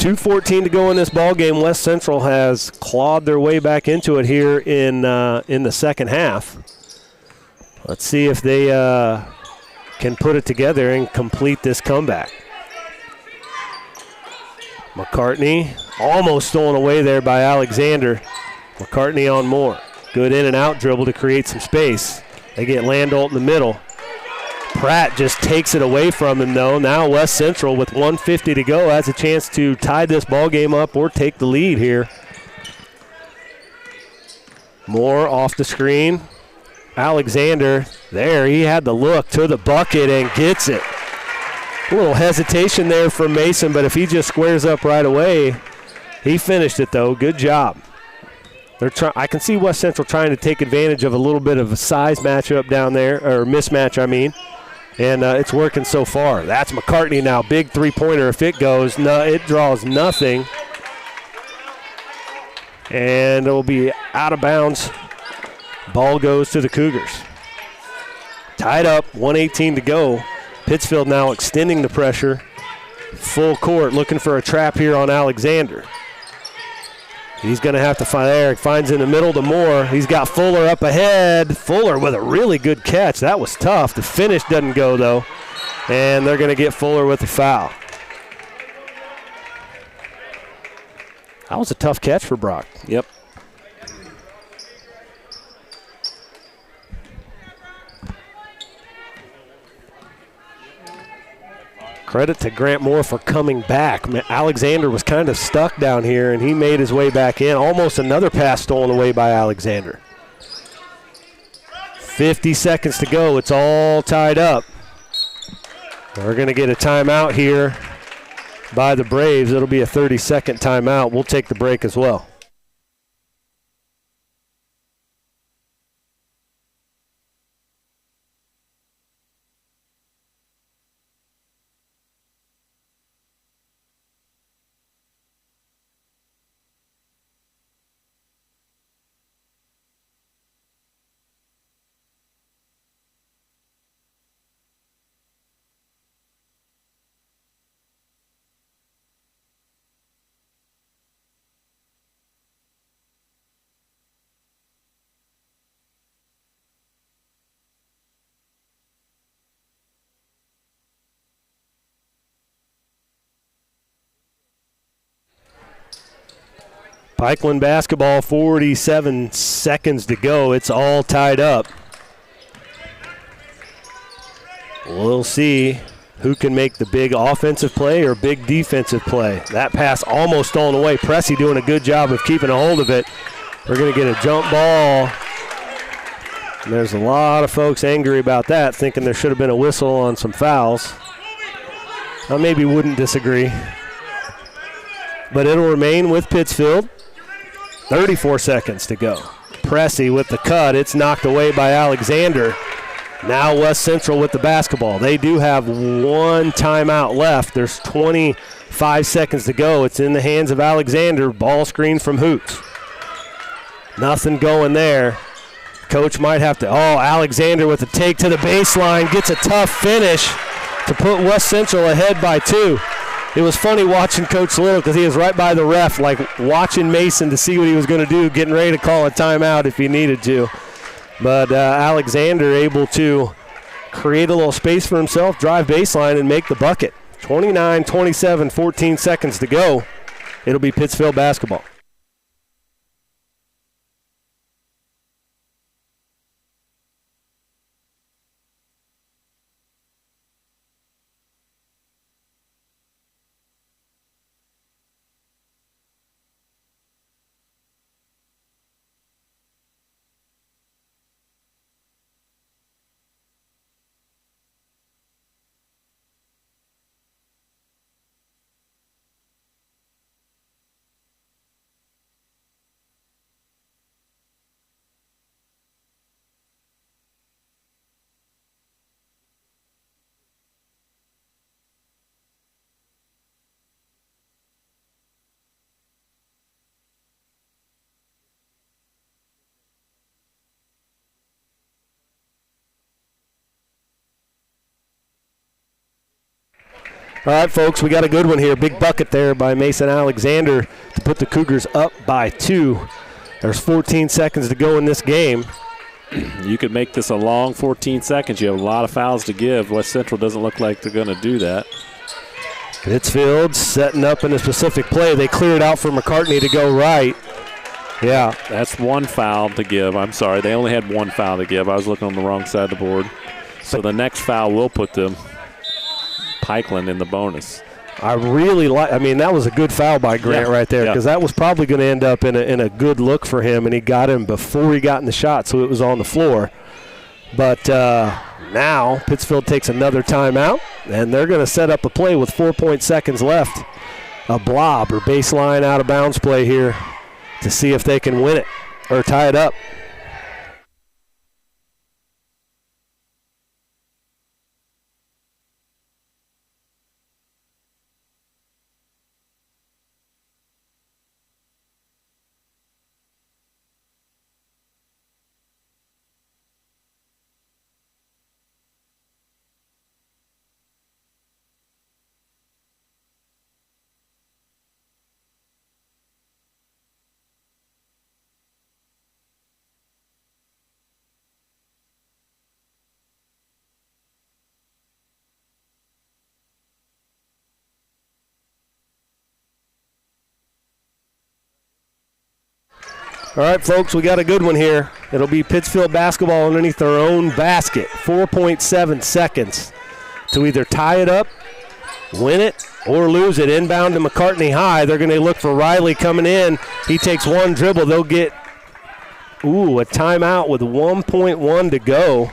2:14 to go in this ball game. West Central has clawed their way back into it here in the second half. Let's see if they can put it together and complete this comeback. McCartney almost stolen away there by Alexander. McCartney on Moore. Good in and out dribble to create some space. They get Landolt in the middle. Pratt just takes it away from him, though. Now West Central, with 1:50 to go, has a chance to tie this ball game up or take the lead here. Moore off the screen. Alexander, there, he had the look to the bucket and gets it. A little hesitation there from Mason, but if he just squares up right away, he finished it, though. Good job. I can see West Central trying to take advantage of a little bit of a size matchup down there, or mismatch, I mean. And it's working so far. That's McCartney now. Big three-pointer if it goes. No, it draws nothing. And it will be out of bounds. Ball goes to the Cougars. Tied up, 1:18 to go. Pittsfield now extending the pressure. Full court, looking for a trap here on Alexander. He's going to have to find there. Finds in the middle to Moore. He's got Fuller up ahead. Fuller with a really good catch. That was tough. The finish doesn't go, though. And they're going to get Fuller with the foul. That was a tough catch for Brock. Yep. Credit to Grant Moore for coming back. Alexander was kind of stuck down here, and he made his way back in. Almost another pass stolen away by Alexander. 50 seconds to go. It's all tied up. We're going to get a timeout here by the Braves. It'll be a 30-second timeout. We'll take the break as well. Pikeland basketball, 47 seconds to go. It's all tied up. We'll see who can make the big offensive play or big defensive play. That pass almost stolen away. Pressey doing a good job of keeping a hold of it. We're going to get a jump ball. And there's a lot of folks angry about that, thinking there should have been a whistle on some fouls. I maybe wouldn't disagree. But it'll remain with Pittsfield. 34 seconds to go. Pressey with the cut. It's knocked away by Alexander. Now West Central with the basketball. They do have one timeout left. There's 25 seconds to go. It's in the hands of Alexander. Ball screen from Hoots. Nothing going there. Coach might have to. Oh, Alexander with a take to the baseline. Gets a tough finish to put West Central ahead by 2. It was funny watching Coach Little because he was right by the ref, like watching Mason to see what he was going to do, getting ready to call a timeout if he needed to. But Alexander able to create a little space for himself, drive baseline, and make the bucket. 29-27, 14 seconds to go. It'll be Pittsfield basketball. All right, folks, we got a good one here. Big bucket there by Mason Alexander to put the Cougars up by 2. There's 14 seconds to go in this game. You could make this a long 14 seconds. You have a lot of fouls to give. West Central doesn't look like they're going to do that. Pittsfield setting up in a specific play. They cleared out for McCartney to go right. Yeah. That's one foul to give. I'm sorry. They only had one foul to give. I was looking on the wrong side of the board. So the next foul will put them Pikeland in the bonus. I really like. I mean, that was a good foul by Grant right there, because that was probably going to end up in a good look for him, and he got him before he got in the shot, so it was on the floor. But now Pittsfield takes another timeout, and they're going to set up a play with 4 seconds left. A blob or baseline out of bounds play here to see if they can win it or tie it up. All right, folks, we got a good one here. It'll be Pittsfield basketball underneath their own basket. 4.7 seconds to either tie it up, win it, or lose it. Inbound to McCartney high. They're going to look for Riley coming in. He takes one dribble. They'll get, a timeout with 1.1 to go.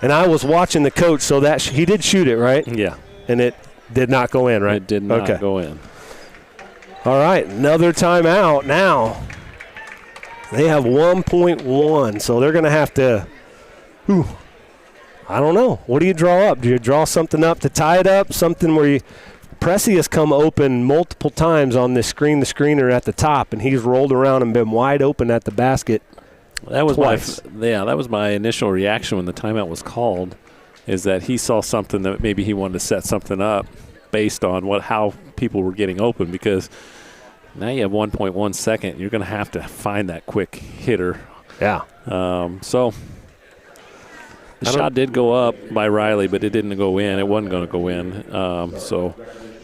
And I was watching the coach, so that he did shoot it, right? Yeah. And it did not go in, right? It did not go in. All right, another timeout now. They have 1.1, so they're going to have to, I don't know. What do you draw up? Do you draw something up to tie it up? Something where Pressey has come open multiple times on this screener at the top, and he's rolled around and been wide open at the basket. That was twice. that was my initial reaction when the timeout was called, is that he saw something that maybe he wanted to set something up based on how people were getting open, because now you have 1.1 second. You're going to have to find that quick hitter. Yeah. So the shot did go up by Riley, but it didn't go in. It wasn't going to go in. So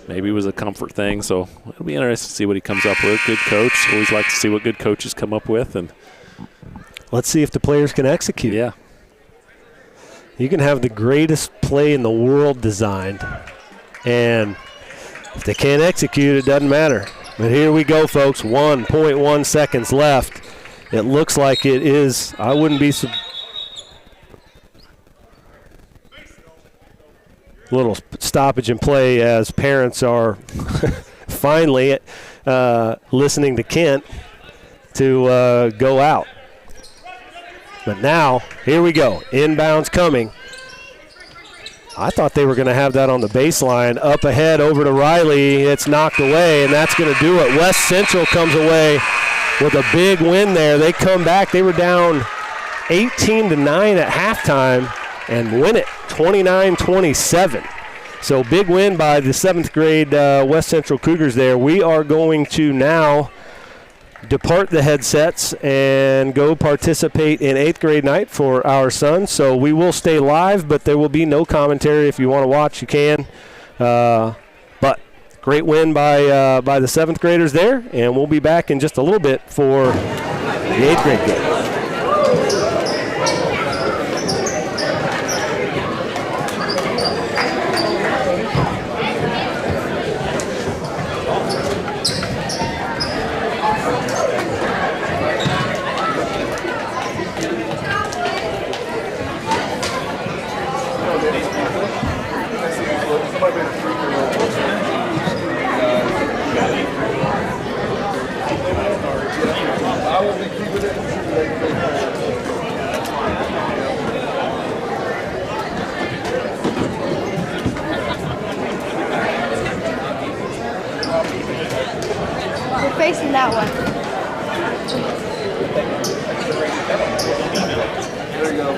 maybe it was a comfort thing. So it'll be interesting to see what he comes up with. Good coach. Always like to see what good coaches come up with. And let's see if the players can execute. Yeah. You can have the greatest play in the world designed, and if they can't execute, it doesn't matter. But here we go, folks. 1.1 seconds left. It looks like it is. I wouldn't be little stoppage and play as parents are finally listening to Kent to go out. But now, here we go. Inbounds coming. I thought they were going to have that on the baseline. Up ahead over to Riley. It's knocked away, and that's going to do it. West Central comes away with a big win there. They come back. They were down 18-9 at halftime and win it 29-27. So big win by the 7th grade West Central Cougars there. We are going to now depart the headsets and go participate in 8th grade night for our sons. So we will stay live, but there will be no commentary. If you want to watch, you can. But great win by the 7th graders there, and we'll be back in just a little bit for the 8th grade game. Facing that one. There you go.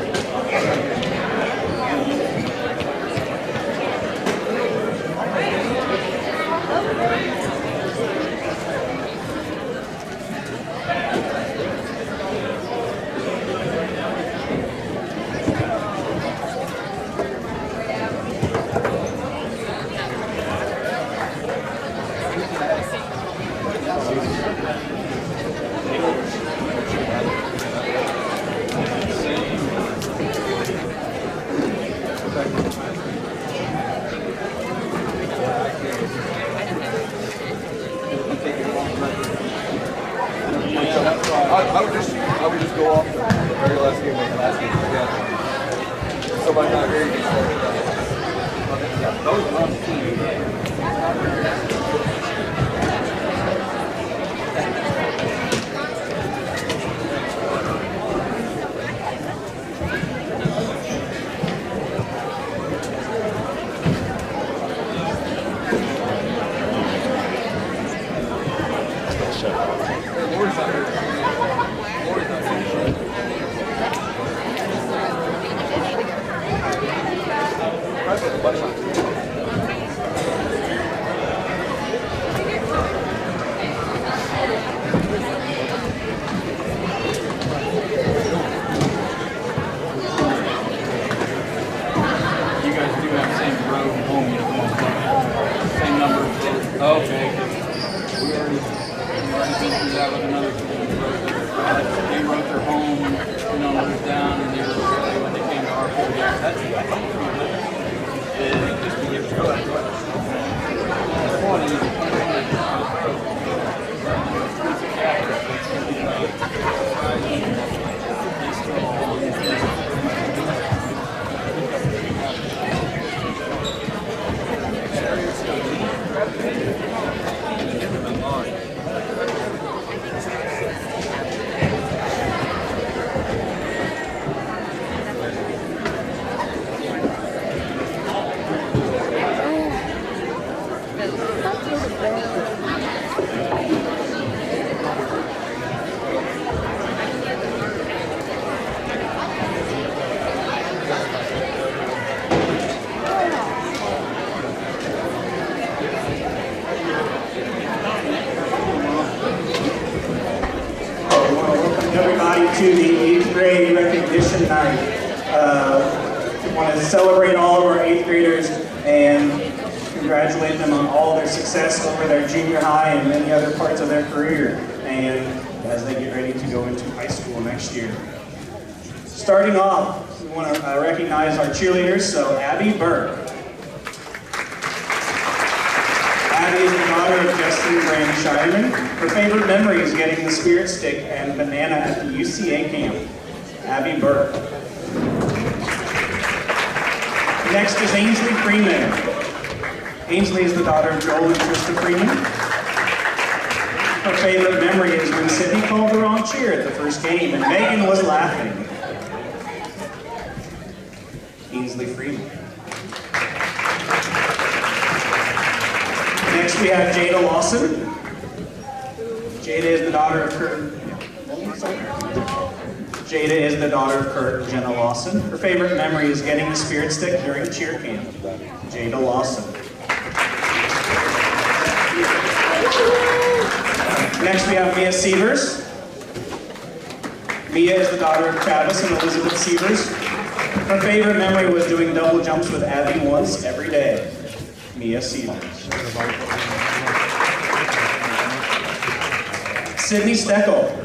To the 8th grade recognition night. We want to celebrate all of our 8th graders and congratulate them on all their success over their junior high and many other parts of their career, and as they get ready to go into high school next year. Starting off, we want to recognize our cheerleaders, so Abby Burke. Abby is the daughter of Justin Graham Shireman. Her favorite memory is getting the spirit stick and banana at the UCA camp. Abby Burke. Next is Ainsley Freeman. Ainsley is the daughter of Joel and Trista Freeman. Her favorite memory is when Sydney called the wrong cheer at the first game and Megan was laughing. Ainsley Freeman. Next we have Jada Lawson. Jada is the daughter of Kurt. Jada is the daughter of Kurt and Jenna Lawson. Her favorite memory is getting the spirit stick during cheer camp. Jada Lawson. Next we have Mia Sievers. Mia is the daughter of Travis and Elizabeth Sievers. Her favorite memory was doing double jumps with Abby once every day. Mia Sievers. Sydney Steckel.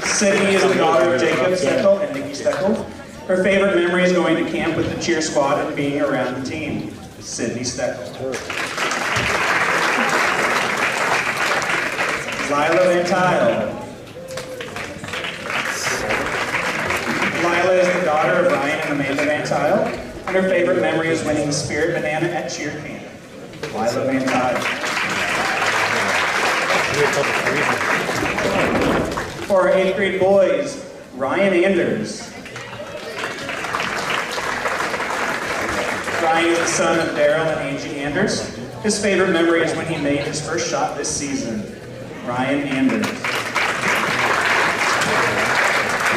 Sydney is the daughter of Jacob Steckel and Nikki Steckel. Her favorite memory is going to camp with the cheer squad and being around the team. Sydney Steckel. Lila Van Tile. Lila is the daughter of Ryan and Amanda Van Tile, and her favorite memory is winning the Spirit Banana at cheer camp. Lila Van Tile. For our 8th grade boys, Ryan Anders. Ryan is the son of Daryl and Angie Anders. His favorite memory is when he made his first shot this season. Ryan Anders.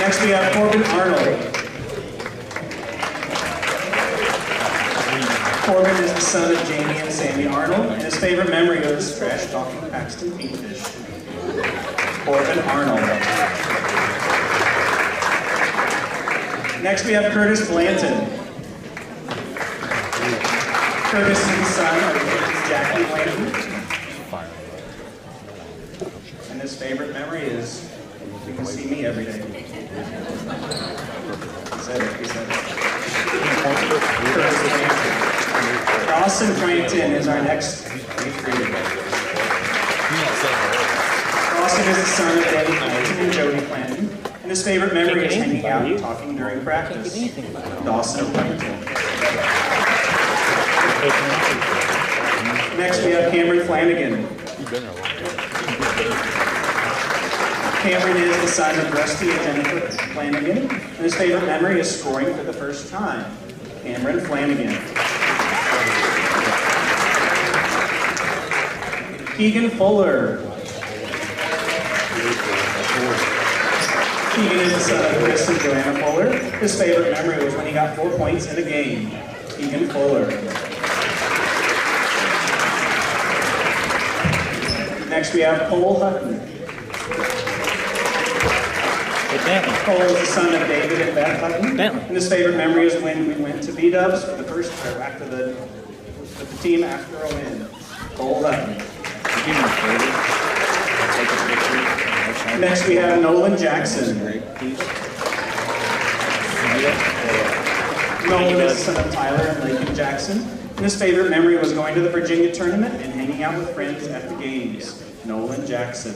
Next we have Corbin Arnold. Corbin is the son of Jamie and Sammy Arnold, and his favorite memory was trash-talking Paxton Kingfish. Corbin Arnold. Next we have Curtis Blanton. Curtis is the son of Jackie Blanton. And his favorite memory is, you can see me every day. He said it. Curtis Blanton. Dawson Frankton is our next 8th grader. Dawson is the son of Debbie Planton and Jody Planton, and And his favorite memory is hanging out and talking during practice. Dawson Pikeland. Next we have Cameron Flanagan. Cameron is the son of Rusty and Jennifer Flanagan, and his favorite memory is scoring for the first time. Cameron Flanagan. Keegan Fuller. Keegan is the son of Chris and Joanna Fuller. His favorite memory was when he got 4 points in a game. Keegan Fuller. Next we have Cole Hutton. Cole is the son of David and Beth Hutton. And his favorite memory is when we went to B-Dubs for the first, or after with the team after a win. Cole Hutton. Next we have Nolan Jackson. Nolan is the son of Tyler and Lakin Jackson. And his favorite memory was going to the Virginia tournament and hanging out with friends at the games. Nolan Jackson.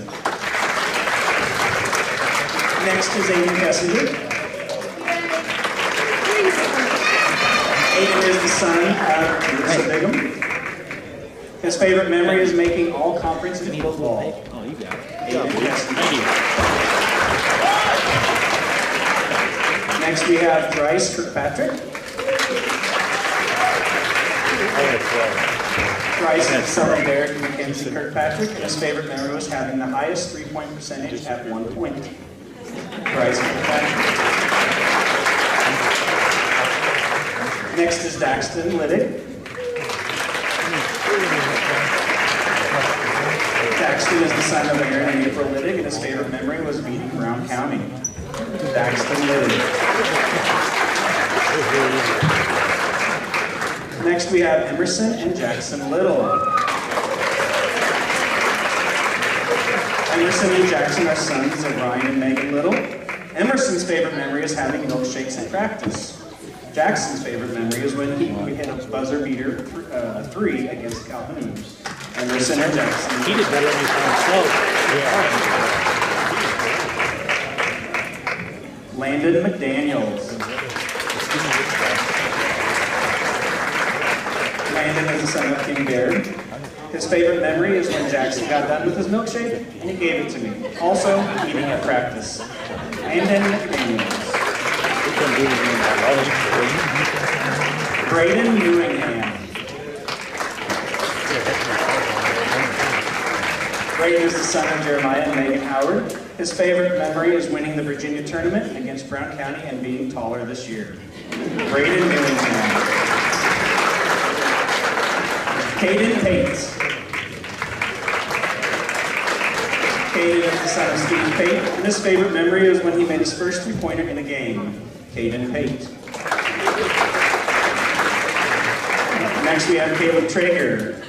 Next is Aiden Kessinger. Aiden is the son of Marissa Bigham. His favorite memory is making all conference in football. Oh, you got it. Aiden Kessinger. Thank you. Next we have Bryce Kirkpatrick. Bryce is the son of Derek and Mackenzie Kirkpatrick, and his favorite memory was having the highest three-point percentage at 1 point. Bryce Kirkpatrick. Next is Daxton Liddick. Daxton is the son of Aaron and April Liddick, and his favorite memory was beating Brown County. Daxton Liddick. Next we have Emerson and Jackson Little. Emerson and Jackson are sons of Ryan and Megan Little. Emerson's favorite memory is having milkshakes in practice. Jackson's favorite memory is when we hit a buzzer beater 3 against Calhoun. Emerson and Jackson. He did better than he thought. Landon McDaniels. Landon is the son of King Baird. His favorite memory is when Jackson got done with his milkshake and he gave it to me. Also, eating at practice. Landon McDaniels. Braden Newingham. Braden is the son of Jeremiah and Megan Howard. His favorite memory is winning the Virginia tournament against Brown County and being taller this year. Braden Newingham. Caden Pate. Caden is the son of Steve Pate, and his favorite memory is when he made his first three-pointer in a game. Caden Pate. Next we have Caleb Traeger.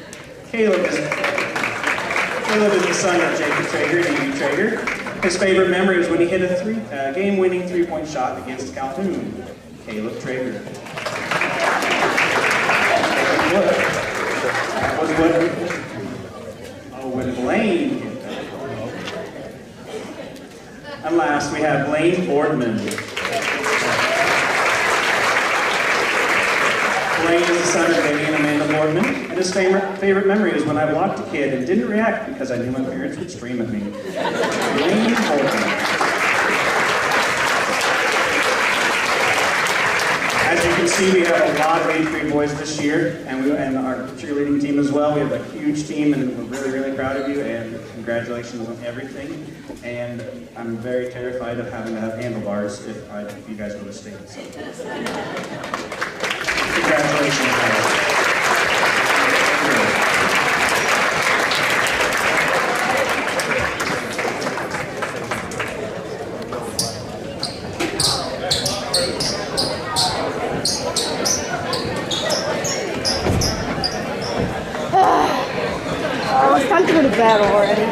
Caleb is the son of Jacob Traeger and Amy Traeger. His favorite memory is when he hit a game-winning three-point shot against Calhoun. Caleb Traeger. That was when Blaine hit that. And last we have Blaine Boardman. Blaine is the son of Baby and Amanda Boardman, and his favorite memory is when I blocked a kid and didn't react because I knew my parents would scream at me. Blaine Boardman. As you can see, we have a lot of 8th grade boys this year, and our cheerleading team as well. We have a huge team, and we're really, really proud of you, and congratulations on everything. And I'm very terrified of having to have handlebars if you guys go to state. So. Congratulations, guys. Oh, it's time to go to bed already.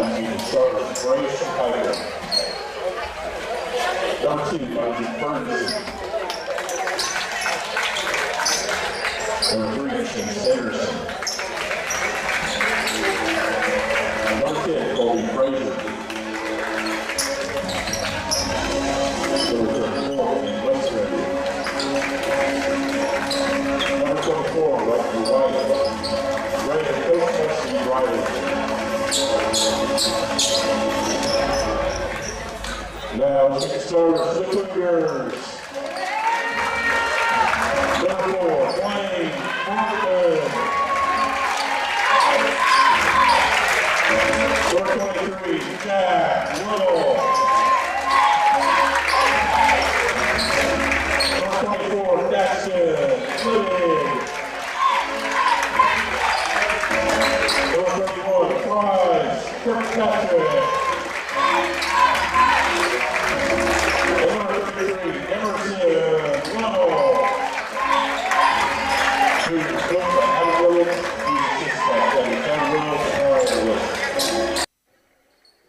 now be the starter, Grace Pikeland. Number 2, Margie Ferguson. Number 3, Shane Sanderson. Number 10, Colby Fraser. Number 34, Wayne Western. Number 24, Rusty White. Brandon Coach, Rusty Riley. Now, second starter, Slippers. Number 4, Wayne Morgan. Number 23, Jack Little. Number 24, Jackson Liddy. Number 31, Price Kirkpatrick. Number 33, Emerson Little.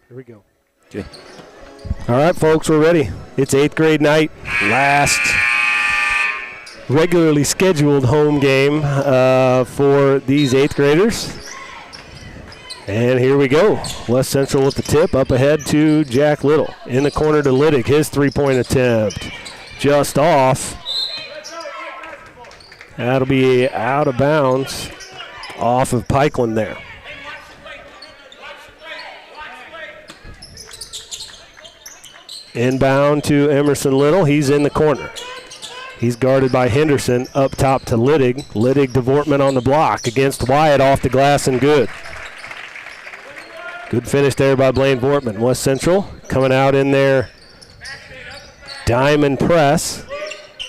Here we go. Okay. All right, folks, we're ready. It's 8th grade night. Last regularly scheduled home game for these 8th graders. And here we go. West Central with the tip. Up ahead to Jack Little. In the corner to Liddick. His three-point attempt. Just off. That'll be out of bounds off of Pikeland there. Inbound to Emerson Little. He's in the corner. He's guarded by Henderson. Up top to Liddig. Liddig to Vortman on the block against Wyatt, off the glass and good. Good finish there by Blaine Vortman. West Central coming out in their diamond press.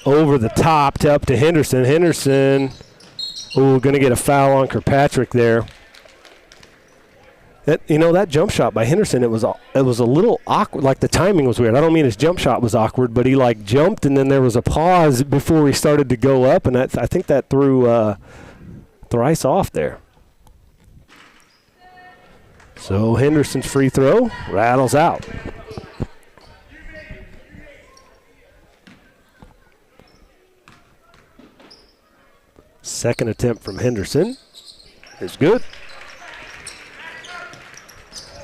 Over the top to up to Henderson. Henderson, going to get a foul on Kirkpatrick there. That jump shot by Henderson, it was a little awkward. Like the timing was weird. I don't mean his jump shot was awkward, but he jumped and then there was a pause before he started to go up, and I think that threw Thrice off there. So Henderson's free throw rattles out. Second attempt from Henderson is good.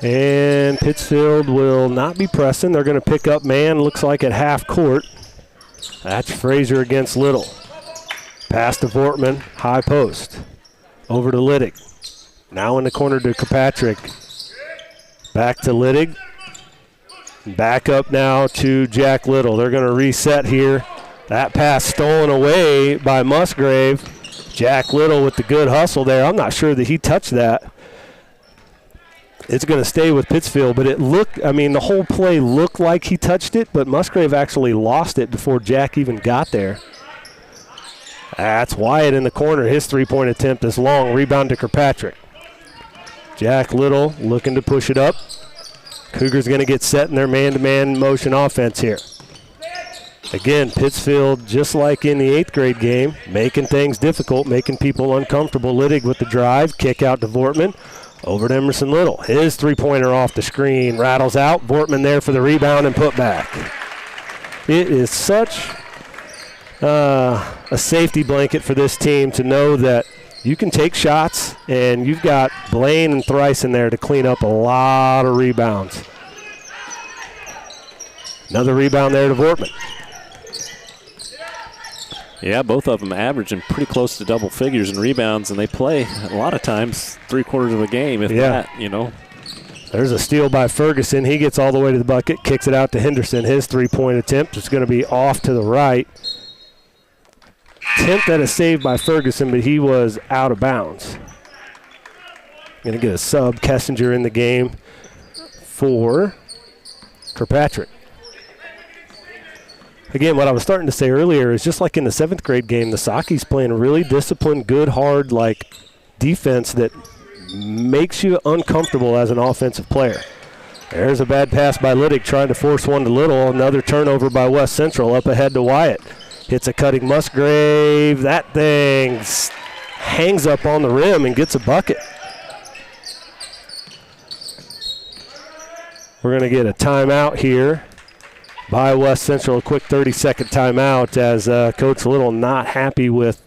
And Pittsfield will not be pressing. They're going to pick up man, looks like at half court. That's Fraser against Little. Pass to Vortman, high post. Over to Liddig. Now in the corner to Kirkpatrick. Back to Liddig. Back up now to Jack Little. They're going to reset here. That pass stolen away by Musgrave. Jack Little with the good hustle there. I'm not sure that he touched that. It's going to stay with Pittsfield, but the whole play looked like he touched it, but Musgrave actually lost it before Jack even got there. That's Wyatt in the corner. His three-point attempt is long. Rebound to Kirkpatrick. Jack Little looking to push it up. Cougars going to get set in their man-to-man motion offense here. Again, Pittsfield, just like in the 8th grade game, making things difficult, making people uncomfortable. Liddig with the drive, kick out to Vortman. Over to Emerson Little. His three-pointer off the screen, rattles out. Vortman there for the rebound and put back. It is such a safety blanket for this team to know that you can take shots, and you've got Blaine and Thrice in there to clean up a lot of rebounds. Another rebound there to Vortman. Yeah, both of them averaging pretty close to double figures in rebounds, and they play a lot of times 3/4 of a game, if that. There's a steal by Ferguson. He gets all the way to the bucket, kicks it out to Henderson. His three-point attempt is going to be off to the right. Attempt at a save by Ferguson, but he was out of bounds. Going to get a sub, Kessinger in the game for Kirkpatrick. Again, what I was starting to say earlier is just like in the 7th grade game, the Sockies playing really disciplined, good, hard, defense that makes you uncomfortable as an offensive player. There's a bad pass by Liddig trying to force one to Little. Another turnover by West Central up ahead to Wyatt. Hits a cutting Musgrave. That thing hangs up on the rim and gets a bucket. We're going to get a timeout here by West Central, a quick 30-second timeout as Coach Little not happy with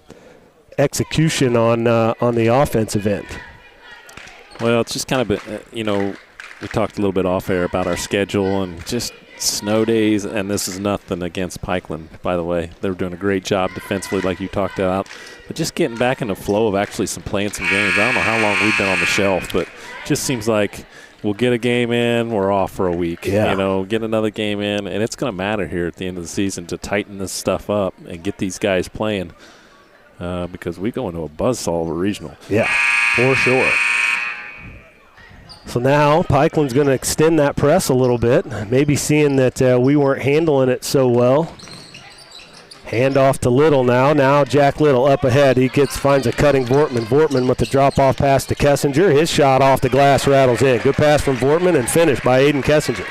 execution on the offensive end. Well, it's just kind of, we talked a little bit off air about our schedule and just snow days, and this is nothing against Pikeland, by the way. They were doing a great job defensively like you talked about, but just getting back in the flow of actually playing some games. I don't know how long we've been on the shelf, but it just seems like we'll get a game in, we're off for a week. Yeah. Get another game in, and it's going to matter here at the end of the season to tighten this stuff up and get these guys playing because we go into a buzzsaw of a regional. Yeah, for sure. So now Pikeland's going to extend that press a little bit, maybe seeing that we weren't handling it so well. Hand off to Little now. Now Jack Little up ahead. He finds a cutting Vortman. Vortman with the drop-off pass to Kessinger. His shot off the glass rattles in. Good pass from Vortman and finished by Aiden Kessinger.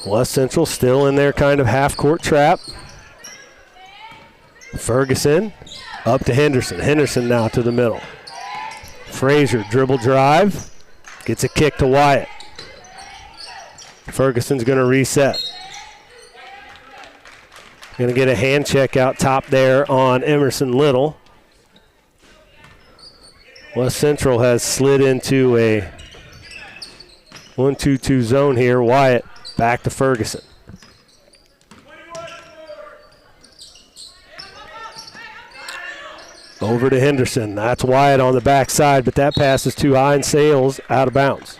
West Central still in their kind of half-court trap. Ferguson up to Henderson. Henderson now to the middle. Frazier dribble drive. Gets a kick to Wyatt. Ferguson's going to reset. Going to get a hand check out top there on Emerson Little. West Central has slid into a 1-2-2 zone here. Wyatt back to Ferguson. Over to Henderson. That's Wyatt on the backside, but that pass is too high and sails out of bounds.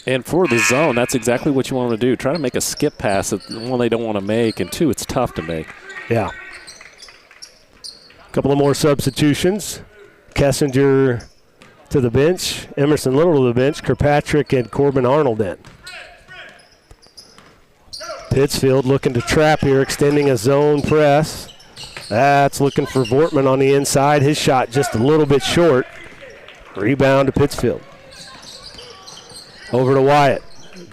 And for the zone, that's exactly what you want to do. Try to make a skip pass, one they don't want to make, and two, it's tough to make. Yeah. A couple of more substitutions. Kessinger to the bench. Emerson Little to the bench. Kirkpatrick and Corbin Arnold in. Pittsfield looking to trap here, extending a zone press. That's looking for Vortman on the inside. His shot just a little bit short. Rebound to Pittsfield. Over to Wyatt.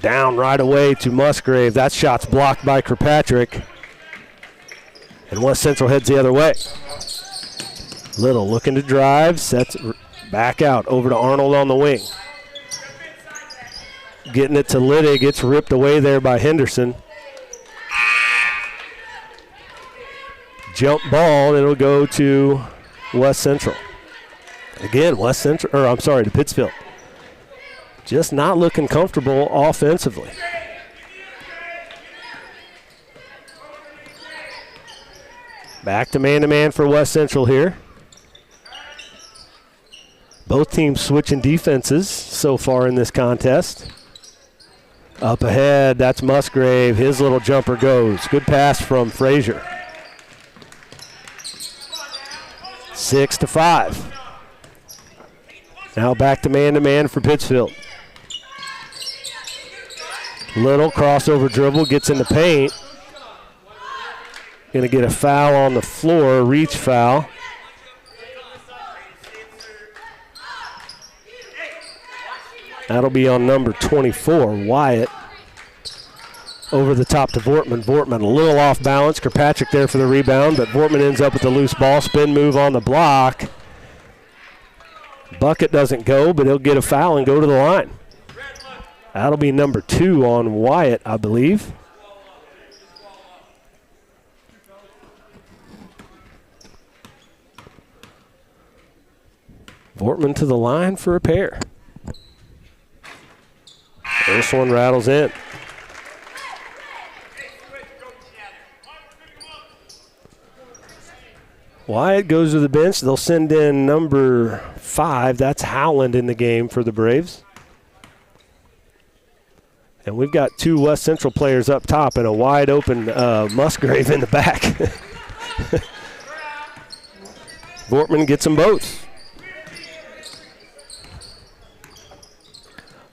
Down right away to Musgrave. That shot's blocked by Kirkpatrick. And West Central heads the other way. Little looking to drive. Sets back out. Over to Arnold on the wing. Getting it to Liddig. Gets ripped away there by Henderson. Jump ball. It'll go to West Central. Again, to Pittsfield. Just not looking comfortable offensively. Back to man for West Central here. Both teams switching defenses so far in this contest. Up ahead, that's Musgrave. His little jumper goes. Good pass from Frazier. 6-5. Now back to man for Pittsfield. Little crossover dribble, gets in the paint. Going to get a foul on the floor, a reach foul. That'll be on number 24, Wyatt. Over the top to Vortman. Vortman a little off balance. Kirkpatrick there for the rebound, but Vortman ends up with the loose ball. Spin move on the block. Bucket doesn't go, but he'll get a foul and go to the line. That'll be number 2 on Wyatt, I believe. Vortman to the line for a pair. First one rattles in. Wyatt goes to the bench. They'll send in number 5. That's Howland in the game for the Braves. And we've got 2 West Central players up top and a wide open Musgrave in the back. Vortman gets them both.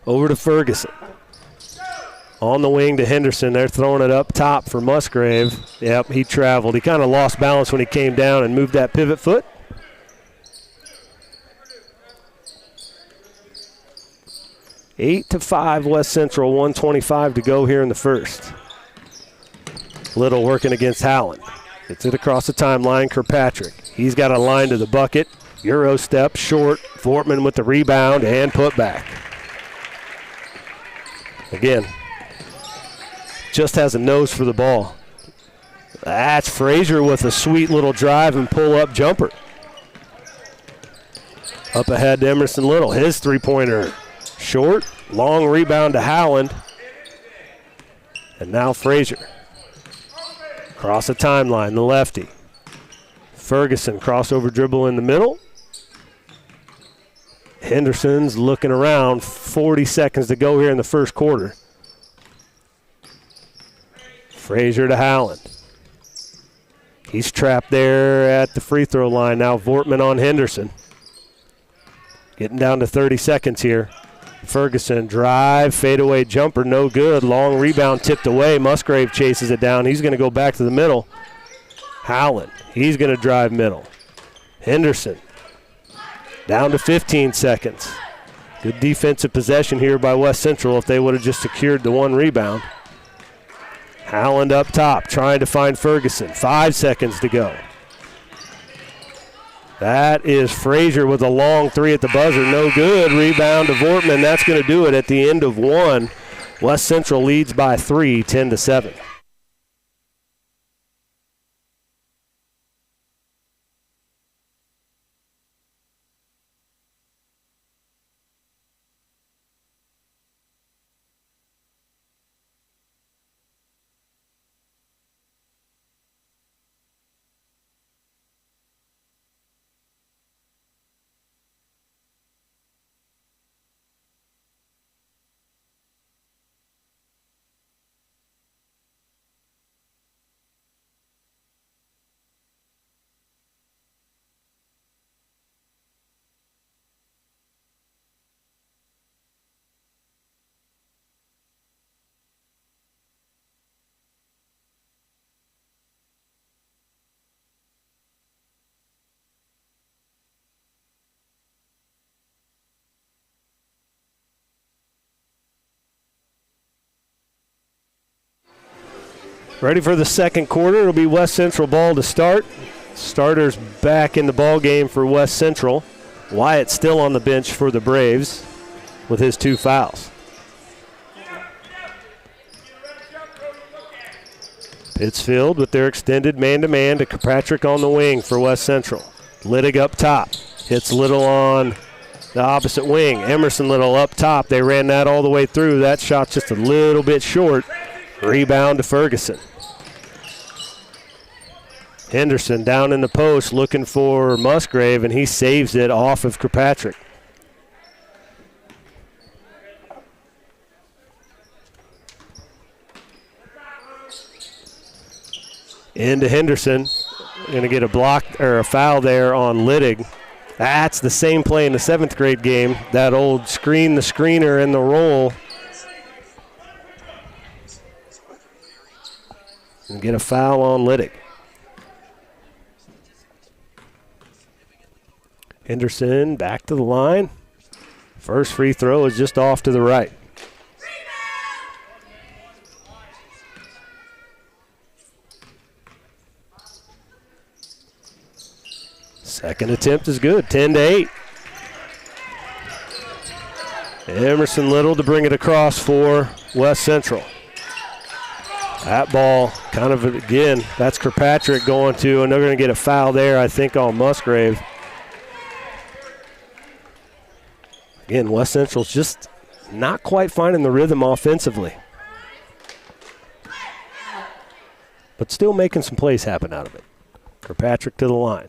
Over to Ferguson. On the wing to Henderson. They're throwing it up top for Musgrave. Yep, he traveled. He kind of lost balance when he came down and moved that pivot foot. Eight to 5 West Central, 1:25 to go here in the first. Little working against Howland. Gets it across the timeline, Kirkpatrick. He's got a line to the bucket. Euro step, short. Vortman with the rebound and put back. Again, just has a nose for the ball. That's Frazier with a sweet little drive and pull-up jumper. Up ahead to Emerson Little. His three-pointer short. Long rebound to Howland. And now Frazier. Across the timeline, the lefty. Ferguson, crossover dribble in the middle. Henderson's looking around. 40 seconds to go here in the first quarter. Frazier to Howland. He's trapped there at the free throw line. Now Vortman on Henderson. Getting down to 30 seconds here. Ferguson, drive, fadeaway jumper, no good. Long rebound tipped away. Musgrave chases it down. He's going to go back to the middle. Howland, he's going to drive middle. Henderson, down to 15 seconds. Good defensive possession here by West Central if they would have just secured the one rebound. Howland up top, trying to find Ferguson. 5 seconds to go. That is Frazier with a long three at the buzzer. No good. Rebound to Vortman. That's going to do it at the end of one. West Central leads by 3, 10-7. Ready for the second quarter. It'll be West Central ball to start. Starters back in the ball game for West Central. Wyatt still on the bench for the Braves with his 2 fouls. Pittsfield with their extended man-to-man to Kirkpatrick on the wing for West Central. Littig up top. Hits Little on the opposite wing. Emerson Little up top. They ran that all the way through. That shot's just a little bit short. Rebound to Ferguson. Henderson down in the post looking for Musgrave, and he saves it off of Kirkpatrick. Into Henderson. Going to get a block or a foul there on Littig. That's the same play in the 7th grade game. That old screen the screener and the roll. And get a foul on Littig. Henderson back to the line. First free throw is just off to the right. Second attempt is good, 10-8. Emerson Little to bring it across for West Central. That ball kind of, again, that's Kirkpatrick going to, and they're going to get a foul there, I think, on Musgrave. Again, West Central's just not quite finding the rhythm offensively. But still making some plays happen out of it. Kirkpatrick to the line.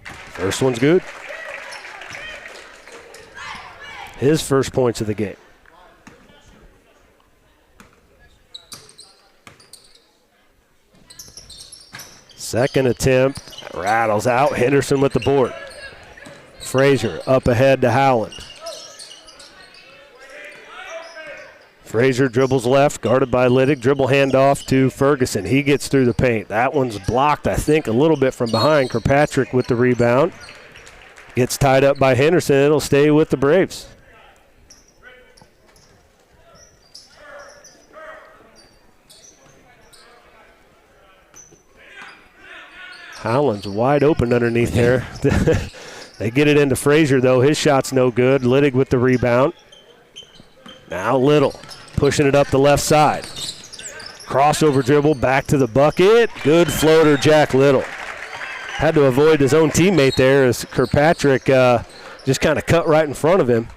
First one's good. His first points of the game. Second attempt, rattles out. Henderson with the board. Frazier up ahead to Howland. Frazier dribbles left, guarded by Littig. Dribble handoff to Ferguson. He gets through the paint. That one's blocked, I think, a little bit from behind. Kirkpatrick with the rebound. Gets tied up by Henderson. It'll stay with the Braves. Howland's wide open underneath there. They get it into Frazier, though. His shot's no good. Littig with the rebound. Now Little pushing it up the left side. Crossover dribble back to the bucket. Good floater, Jack Little. Had to avoid his own teammate there as Kirkpatrick just kind of cut right in front of him.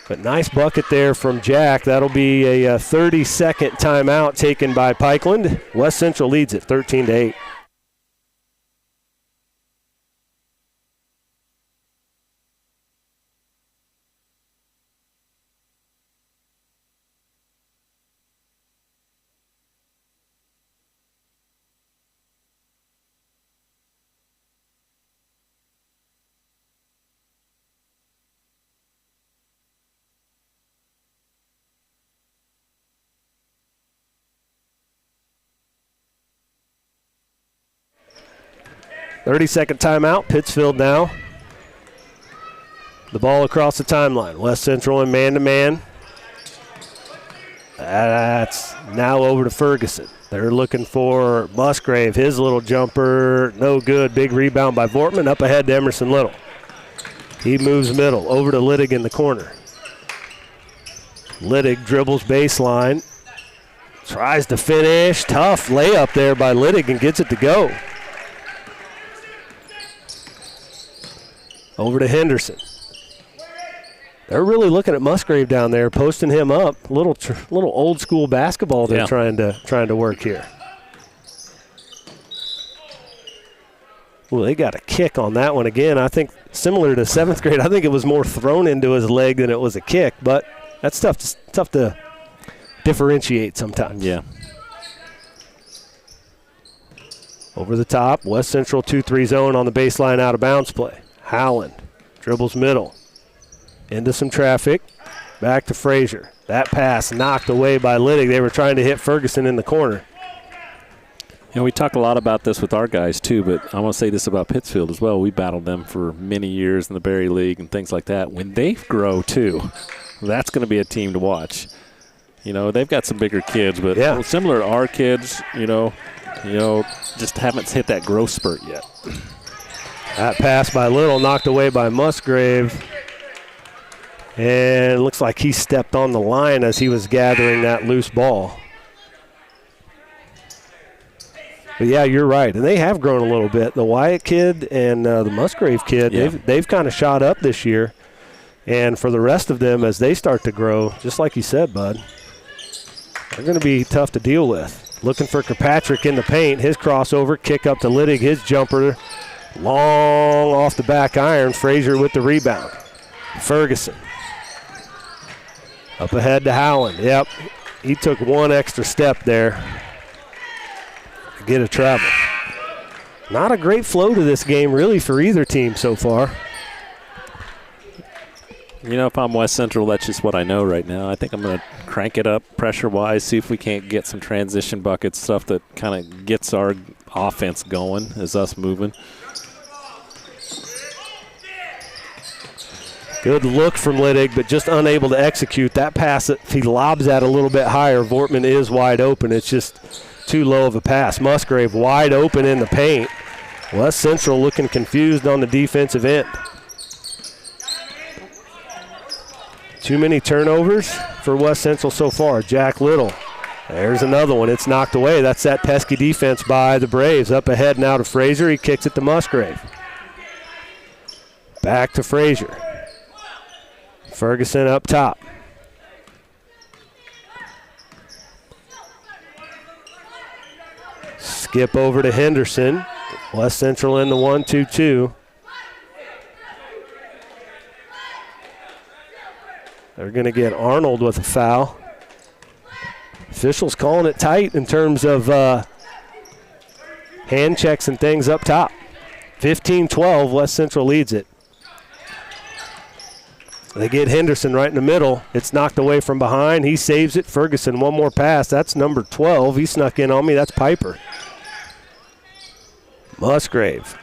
But nice bucket there from Jack. That'll be a 30-second timeout taken by Pikeland. West Central leads it 13-8. Thirty-second timeout. Pittsfield now. The ball across the timeline. West Central in man-to-man. That's now over to Ferguson. They're looking for Musgrave. His little jumper, no good. Big rebound by Vortman. Up ahead to Emerson Little. He moves middle. Over to Littig in the corner. Littig dribbles baseline. Tries to finish. Tough layup there by Littig and gets it to go. Over to Henderson. They're really looking at Musgrave down there, posting him up. Little old school basketball they're trying to work here. Well, they got a kick on that one again. I think similar to 7th grade. I think it was more thrown into his leg than it was a kick, but that's tough to differentiate sometimes. Yeah. Over the top, West Central 2-3 zone on the baseline out of bounds play. Howland dribbles middle. Into some traffic. Back to Frazier. That pass knocked away by Littig. They were trying to hit Ferguson in the corner. You know, we talk a lot about this with our guys too, but I want to say this about Pittsfield as well. We battled them for many years in the Berry League and things like that. When they grow too, that's going to be a team to watch. You know, they've got some bigger kids, but similar to our kids, you know, just haven't hit that growth spurt yet. That pass by Little knocked away by Musgrave. And it looks like he stepped on the line as he was gathering that loose ball. But yeah, you're right. And they have grown a little bit. The Wyatt kid and the Musgrave kid, they've kind of shot up this year. And for the rest of them, as they start to grow, just like you said, Bud, they're going to be tough to deal with. Looking for Kirkpatrick in the paint. His crossover, kick up to Littig, his jumper. Long off the back iron. Frazier with the rebound. Ferguson. Up ahead to Howland. Yep. He took one extra step there to get a travel. Not a great flow to this game, really, for either team so far. You know, if I'm West Central, that's just what I know right now. I think I'm going to crank it up pressure-wise, see if we can't get some transition buckets, stuff that kind of gets our offense going as us moving. Good look from Littig, but just unable to execute. That pass that he lobs that a little bit higher. Vortman is wide open. It's just too low of a pass. Musgrave wide open in the paint. West Central looking confused on the defensive end. Too many turnovers for West Central so far. Jack Little. There's another one. It's knocked away. That's that pesky defense by the Braves. Up ahead now to Frazier. He kicks it to Musgrave. Back to Frazier. Ferguson up top. Skip over to Henderson. West Central in the 1-2-2. They're going to get Arnold with a foul. Officials calling it tight in terms of hand checks and things up top. 15-12, West Central leads it. They get Henderson right in the middle. It's knocked away from behind. He saves it. Ferguson, one more pass. That's number 12. He snuck in on me. That's Piper. Musgrave.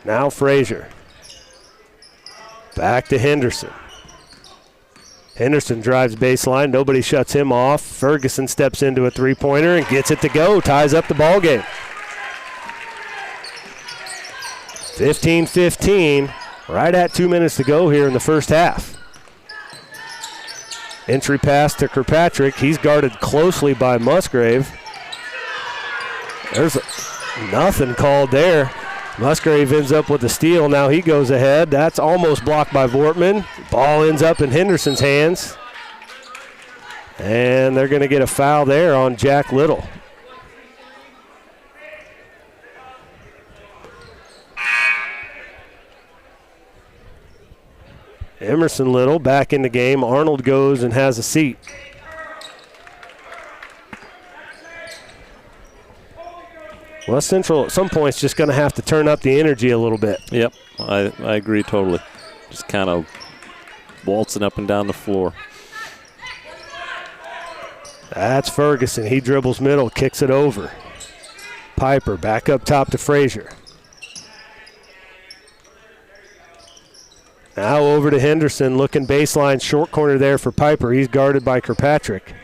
Now Frazier. Back to Henderson. Henderson drives baseline. Nobody shuts him off. Ferguson steps into a three-pointer and gets it to go. Ties up the ball game. 15-15. Right at 2 minutes to go here in the first half. Entry pass to Kirkpatrick. He's guarded closely by Musgrave. There's nothing called there. Musgrave ends up with the steal. Now he goes ahead. That's almost blocked by Vortman. Ball ends up in Henderson's hands. And they're going to get a foul there on Jack Little. Emerson Little back in the game. Arnold goes and has a seat. West Central at some point is just going to have to turn up the energy a little bit. Yep, I agree totally. Just kind of waltzing up and down the floor. That's Ferguson. He dribbles middle, kicks it over. Piper back up top to Frazier. Now over to Henderson, looking baseline, short corner there for Piper. He's guarded by Kirkpatrick.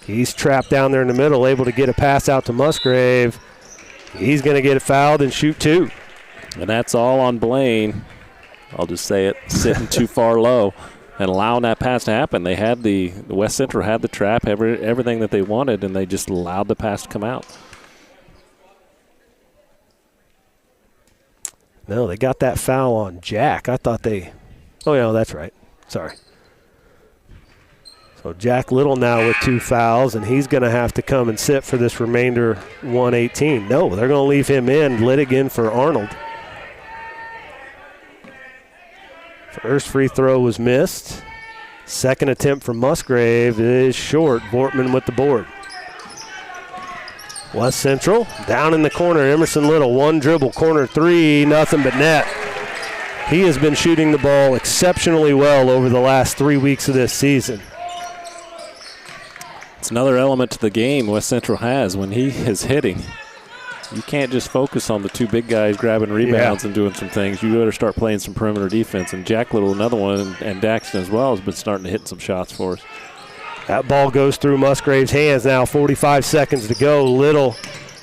He's trapped down there in the middle, able to get a pass out to Musgrave. He's going to get fouled and shoot two. And that's all on Blaine. I'll just say it, sitting too far low and allowing that pass to happen. They had the West Central had the trap, everything that they wanted, and they just allowed the pass to come out. No, they got that foul on Jack. I thought they... Oh, yeah, that's right. Sorry. So Jack Little now with 2 fouls, and he's going to have to come and sit for this remainder 118. No, they're going to leave him in. Littig in for Arnold. First free throw was missed. Second attempt from Musgrave is short. Vortman with the board. West Central down in the corner. Emerson Little, one dribble, corner three, nothing but net. He has been shooting the ball exceptionally well over the last 3 weeks of this season. It's another element to the game West Central has when he is hitting. You can't just focus on the 2 big guys grabbing rebounds and doing some things. You better start playing some perimeter defense. And Jack Little, another one, and Daxton as well, has been starting to hit some shots for us. That ball goes through Musgrave's hands now. 45 seconds to go. Little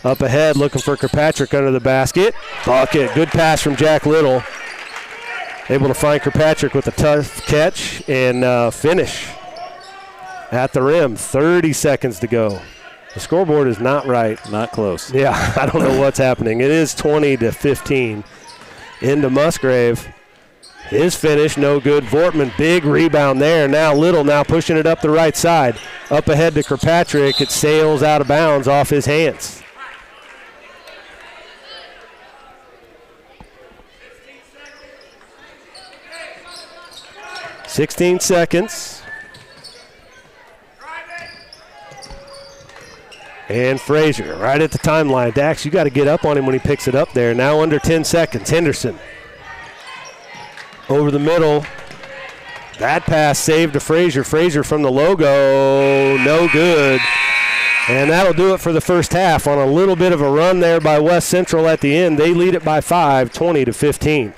up ahead looking for Kirkpatrick under the basket. Bucket. Good pass from Jack Little. Able to find Kirkpatrick with a tough catch and finish at the rim. 30 seconds to go. The scoreboard is not right. Not close. Yeah, I don't know what's happening. It is 20-15 into Musgrave. His finish, no good. Vortman, big rebound there. Now Little now pushing it up the right side. Up ahead to Kirkpatrick. It sails out of bounds off his hands. $16 seconds. And Frazier right at the timeline. Dax, you got to get up on him when he picks it up there. Now under 10 seconds. Henderson over the middle. That pass saved to Frazier. Frazier from the logo. No good. And that'll do it for the first half on a little bit of a run there by West Central at the end. They lead it by 5, 20-15.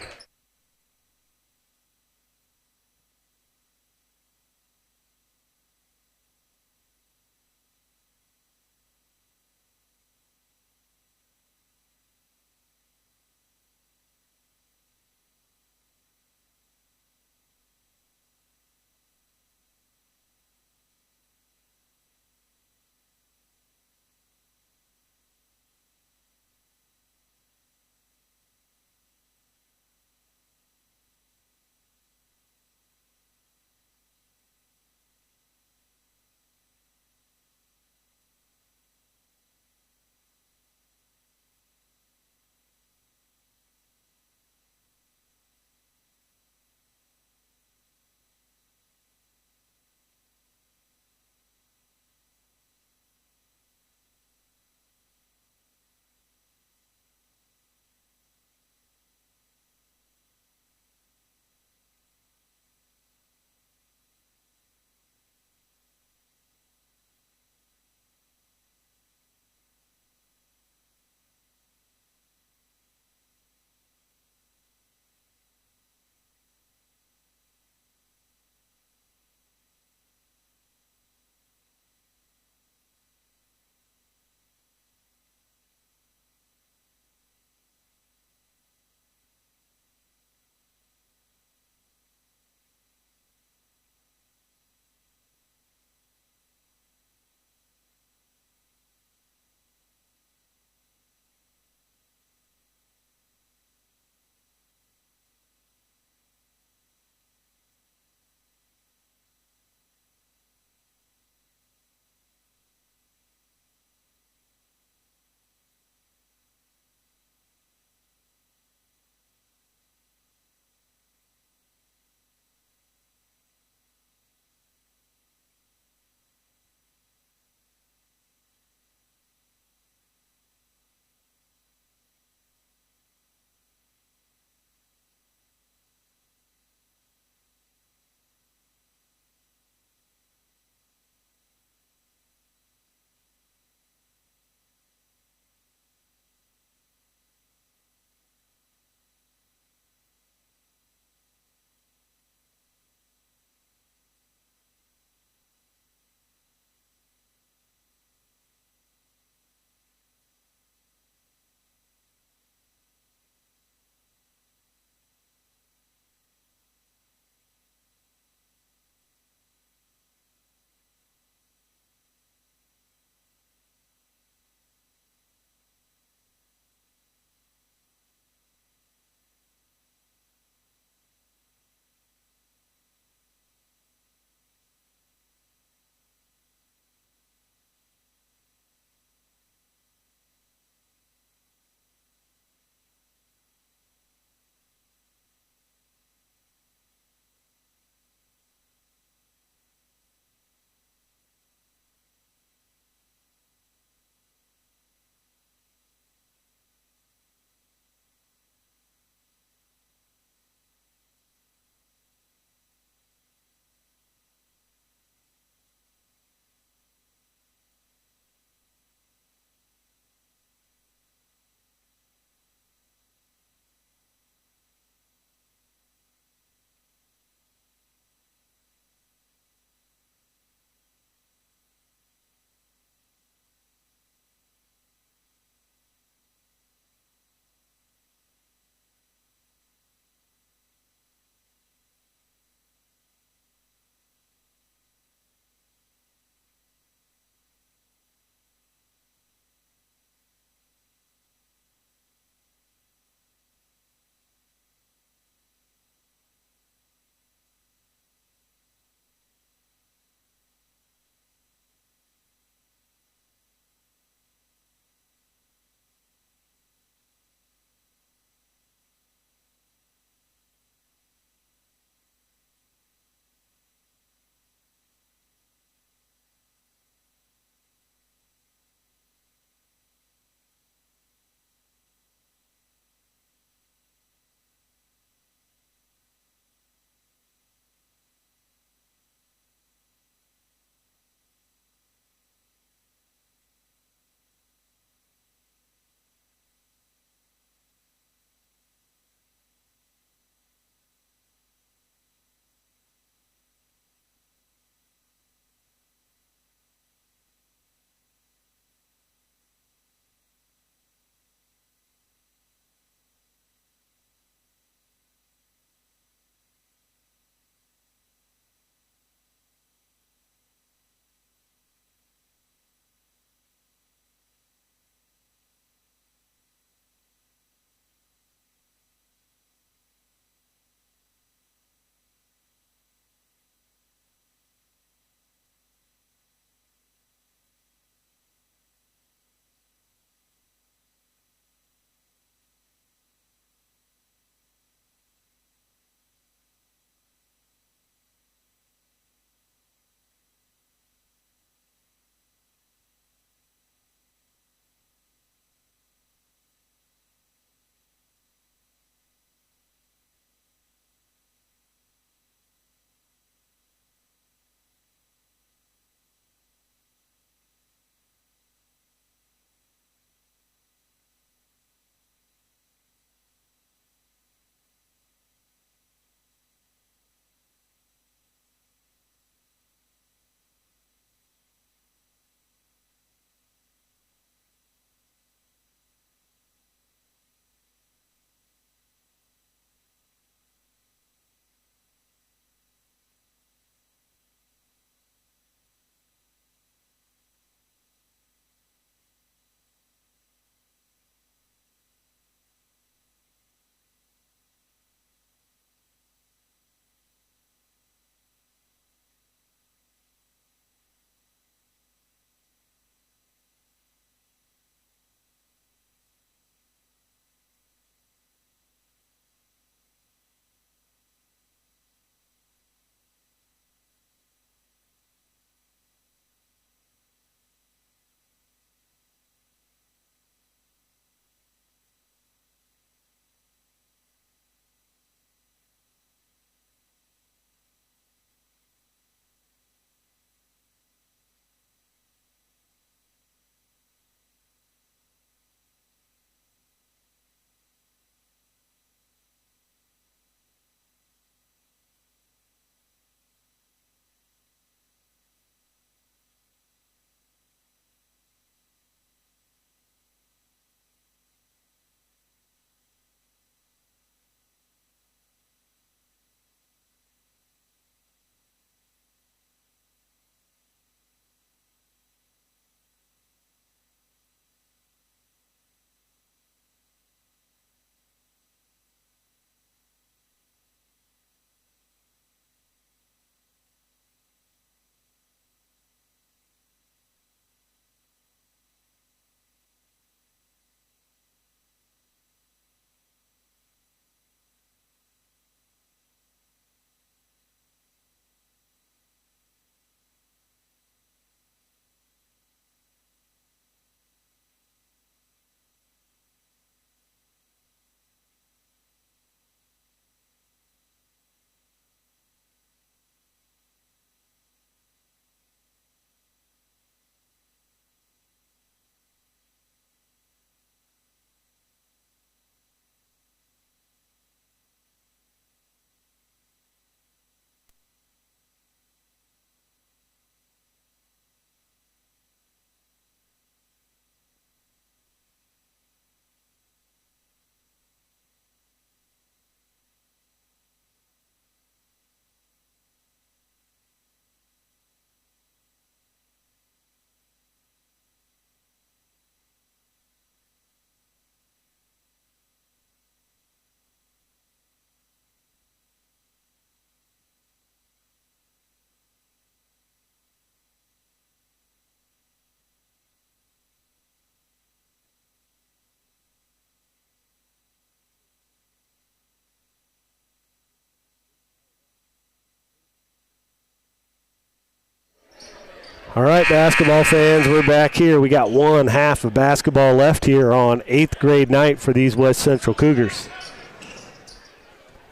All right, basketball fans, we're back here. We got one half of basketball left here on 8th grade night for these West Central Cougars.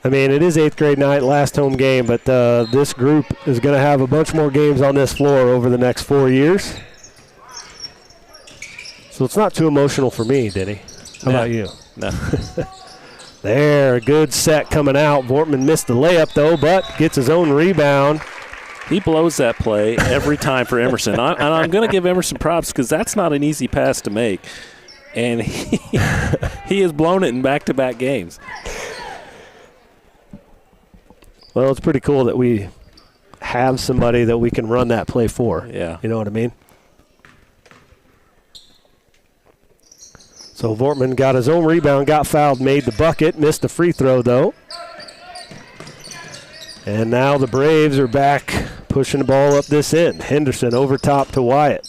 I mean, it is 8th grade night, last home game, but this group is going to have a bunch more games on this floor over the next 4 years. So it's not too emotional for me, Denny. How about you? No. There, good set coming out. Vortman missed the layup, though, but gets his own rebound. He blows that play every time for Emerson. And I'm going to give Emerson props because that's not an easy pass to make. And he has blown it in back-to-back games. Well, it's pretty cool that we have somebody that we can run that play for. Yeah. You know what I mean? So Vortman got his own rebound, got fouled, made the bucket, missed the free throw, though. And now the Braves are back pushing the ball up this end. Henderson over top to Wyatt.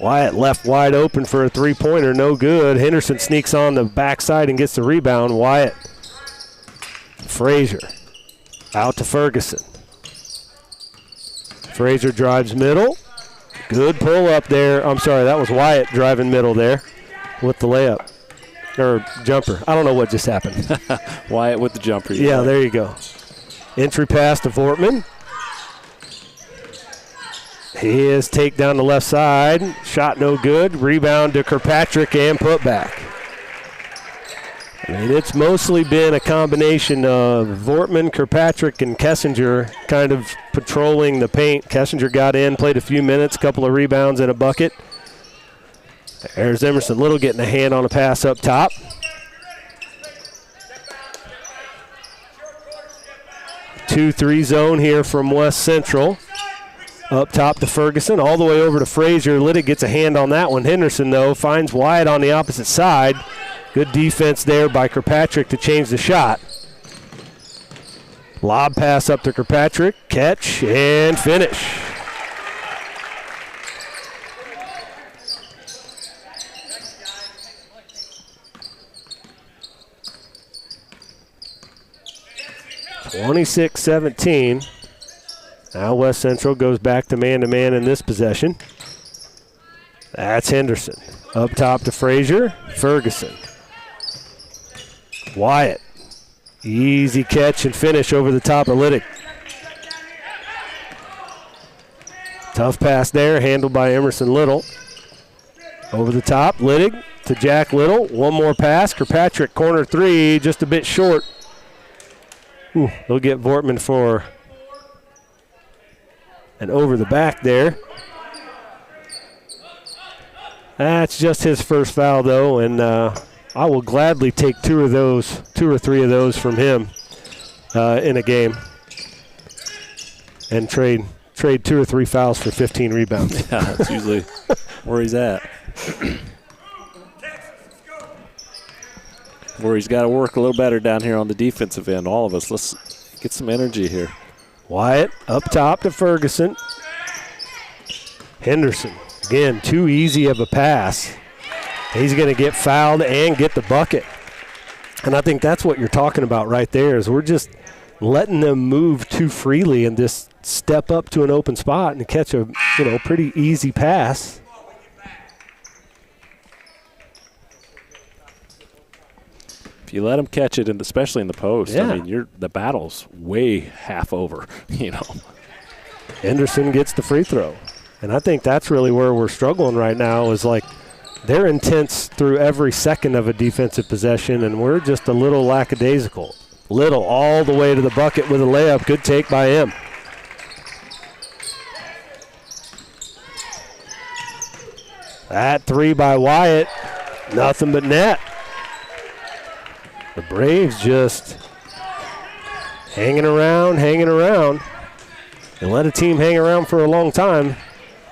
Wyatt left wide open for a three-pointer, no good. Henderson sneaks on the backside and gets the rebound. Wyatt. Frazier out to Ferguson. Frazier drives middle. Good pull up there. I'm sorry, that was Wyatt driving middle there with the layup. Or jumper. I don't know what just happened. Wyatt with the jumper. Yeah, there you go. Entry pass to Vortman. He is take down the left side. Shot no good. Rebound to Kirkpatrick and put back. I mean, it's mostly been a combination of Vortman, Kirkpatrick, and Kessinger kind of patrolling the paint. Kessinger got in, played a few minutes, couple of rebounds and a bucket. There's Emerson Little getting a hand on a pass up top. 2-3 zone here from West Central. Up top to Ferguson, all the way over to Frazier. Liddick gets a hand on that one. Henderson, though, finds Wyatt on the opposite side. Good defense there by Kirkpatrick to change the shot. Lob pass up to Kirkpatrick. Catch and finish. (26-17). Now West Central goes back to man-to-man in this possession. That's Henderson. Up top to Frazier. Ferguson. Wyatt. Easy catch and finish over the top of Liddick. Tough pass there, handled by Emerson Little. Over the top, Liddick to Jack Little. One more pass. Kirkpatrick, corner three, just a bit short. Ooh, they'll get Vortman for and over the back there. That's just his first foul, though, and I will gladly take two or three of those from him in a game and trade 2 or 3 fouls for 15 rebounds. Yeah, that's usually where he's at. Where he's got to work a little better down here on the defensive end. All of us, let's get some energy here. Wyatt up top to Ferguson. Henderson, again, too easy of a pass. He's going to get fouled and get the bucket. And I think that's what you're talking about right there is we're just letting them move too freely and just step up to an open spot and catch a pretty easy pass. If you let them catch it, and especially in the post, yeah. I mean, the battle's way half over, Henderson gets the free throw. And I think that's really where we're struggling right now is like they're intense through every second of a defensive possession, and we're just a little lackadaisical. Little all the way to the bucket with a layup. Good take by him. That three by Wyatt, nothing but net. The Braves just hanging around. They let a team hang around for a long time.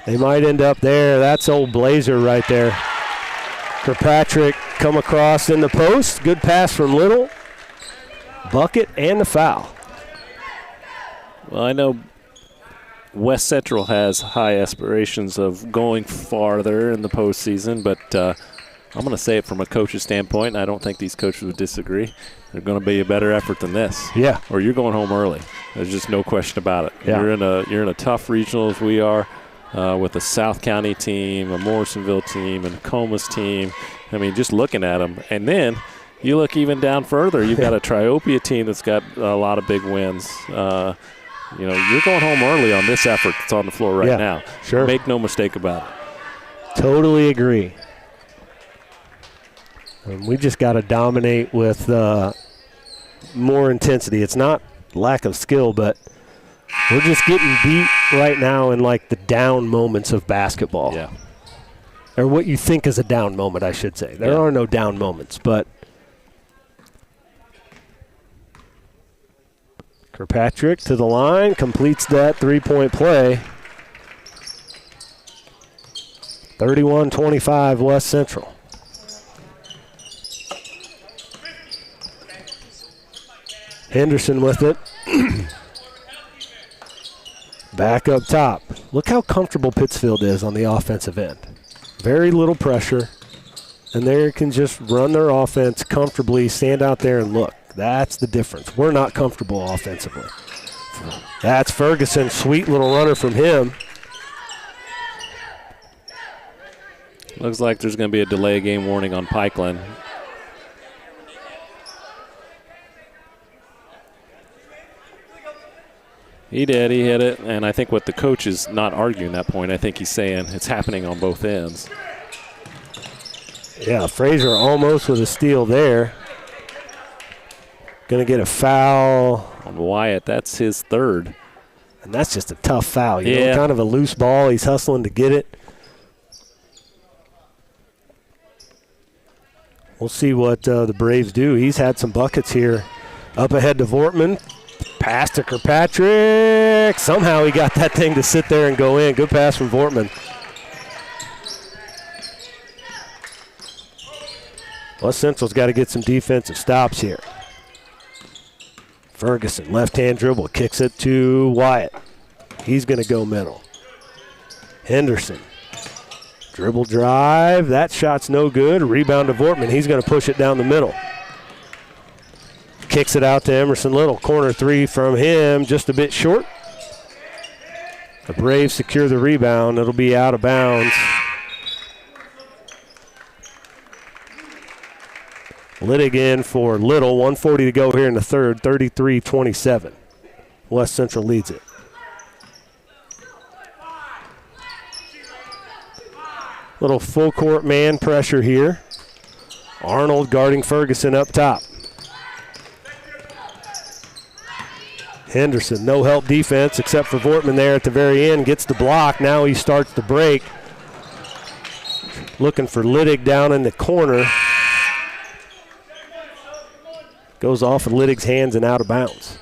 They might end up there. That's old Blazer right there. Kirkpatrick come across in the post. Good pass from Little. Bucket and the foul. Well, I know West Central has high aspirations of going farther in the postseason, but I'm going to say it from a coach's standpoint, and I don't think these coaches would disagree. They're going to be a better effort than this. Yeah. Or you're going home early. There's just no question about it. Yeah. You're in a tough regional as we are. with a South County team, a Morrisonville team, and a Comas team. I mean, just looking at them. And then you look even down further. You've got a Triopia team that's got a lot of big wins. You're going home early on this effort that's on the floor right now. Sure. Make no mistake about it. Totally agree. We just got to dominate with more intensity. It's not lack of skill, but we're just getting beat right now in like the down moments of basketball. Yeah. Or what you think is a down moment, I should say. There are no down moments, but Kirkpatrick to the line, completes that three-point play. 31-25 West Central. Henderson with it. Back up top. Look how comfortable Pittsfield is on the offensive end. Very little pressure, and they can just run their offense comfortably, stand out there and look. That's the difference. We're not comfortable offensively. That's Ferguson. Sweet little runner from him. Looks like there's going to be a delay game warning on Pikeland. He did. He hit it. And I think what the coach is not arguing that point, I think he's saying it's happening on both ends. Yeah, Frazier almost with a steal there. Going to get a foul. On Wyatt, that's his third. And that's just a tough foul. You know, kind of a loose ball. He's hustling to get it. We'll see what the Braves do. He's had some buckets here. Up ahead to Vortman. Pass to Kirkpatrick. Somehow he got that thing to sit there and go in. Good pass from Vortman. West Central's got to get some defensive stops here. Ferguson, left-hand dribble, kicks it to Wyatt. He's going to go middle. Henderson, dribble drive. That shot's no good. Rebound to Vortman. He's going to push it down the middle. Kicks it out to Emerson Little. Corner three from him, just a bit short. The Braves secure the rebound. It'll be out of bounds. Littig in for Little. 1:40 to go here in the third. 33-27. West Central leads it. Little full court man pressure here. Arnold guarding Ferguson up top. Henderson, no help defense except for Vortman there at the very end. Gets the block. Now he starts the break. Looking for Littig down in the corner. Goes off of Littig's hands and out of bounds.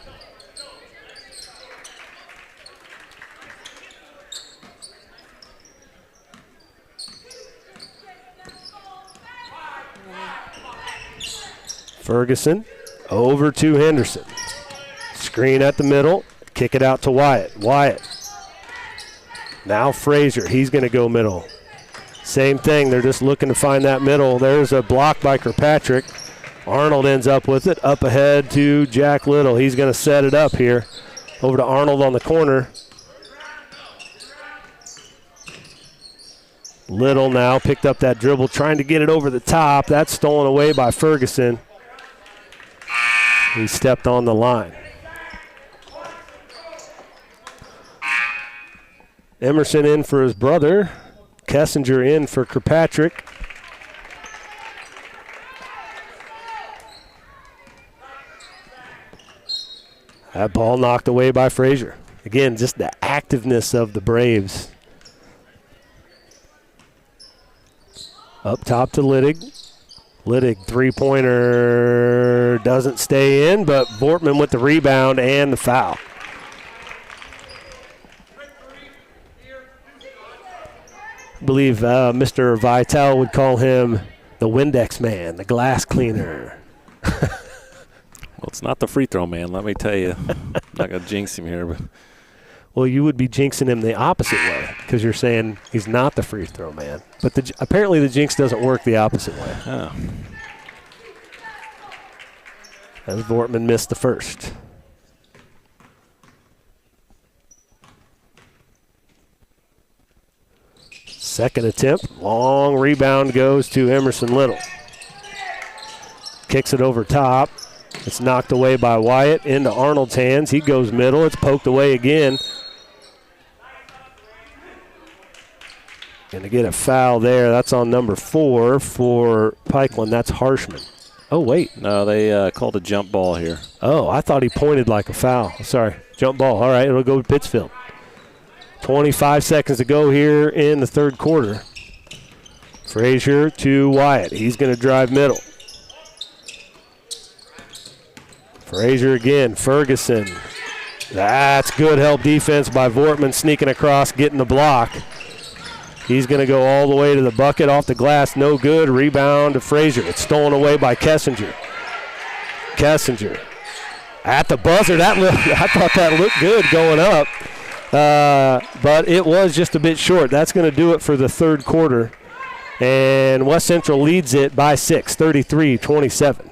Ferguson over to Henderson. Screen at the middle. Kick it out to Wyatt. Wyatt. Now Frazier. He's going to go middle. Same thing. They're just looking to find that middle. There's a block by Kirkpatrick. Arnold ends up with it. Up ahead to Jack Little. He's going to set it up here. Over to Arnold on the corner. Little now picked up that dribble, trying to get it over the top. That's stolen away by Ferguson. He stepped on the line. Emerson in for his brother. Kessinger in for Kirkpatrick. That ball knocked away by Frazier. Again, just the activeness of the Braves. Up top to Littig. Littig, three-pointer, doesn't stay in, but Vortman with the rebound and the foul. I believe Mr. Vitale would call him the Windex man, the glass cleaner. Well, it's not the free throw man, let me tell you. I'm not going to jinx him here. But Well, you would be jinxing him the opposite way because you're saying he's not the free throw man. But apparently the jinx doesn't work the opposite way. Oh. As Vortman missed the first. Second attempt, long rebound goes to Emerson Little. Kicks it over top. It's knocked away by Wyatt into Arnold's hands. He goes middle. It's poked away again. Going to get a foul there. That's on number 4 for Pikeland. That's Harshman. Oh, wait. No, they called a jump ball here. Oh, I thought he pointed like a foul. Sorry. Jump ball. All right, it'll go to Pittsfield. 25 seconds to go here in the third quarter. Frazier to Wyatt. He's going to drive middle. Frazier again. Ferguson. That's good help defense by Vortman, sneaking across, getting the block. He's going to go all the way to the bucket, off the glass, no good. Rebound to Frazier. It's stolen away by Kessinger. Kessinger at the buzzer. I thought that looked good going up, but it was just a bit short. That's going to do it for the third quarter, and West Central leads it by 6, 33-27.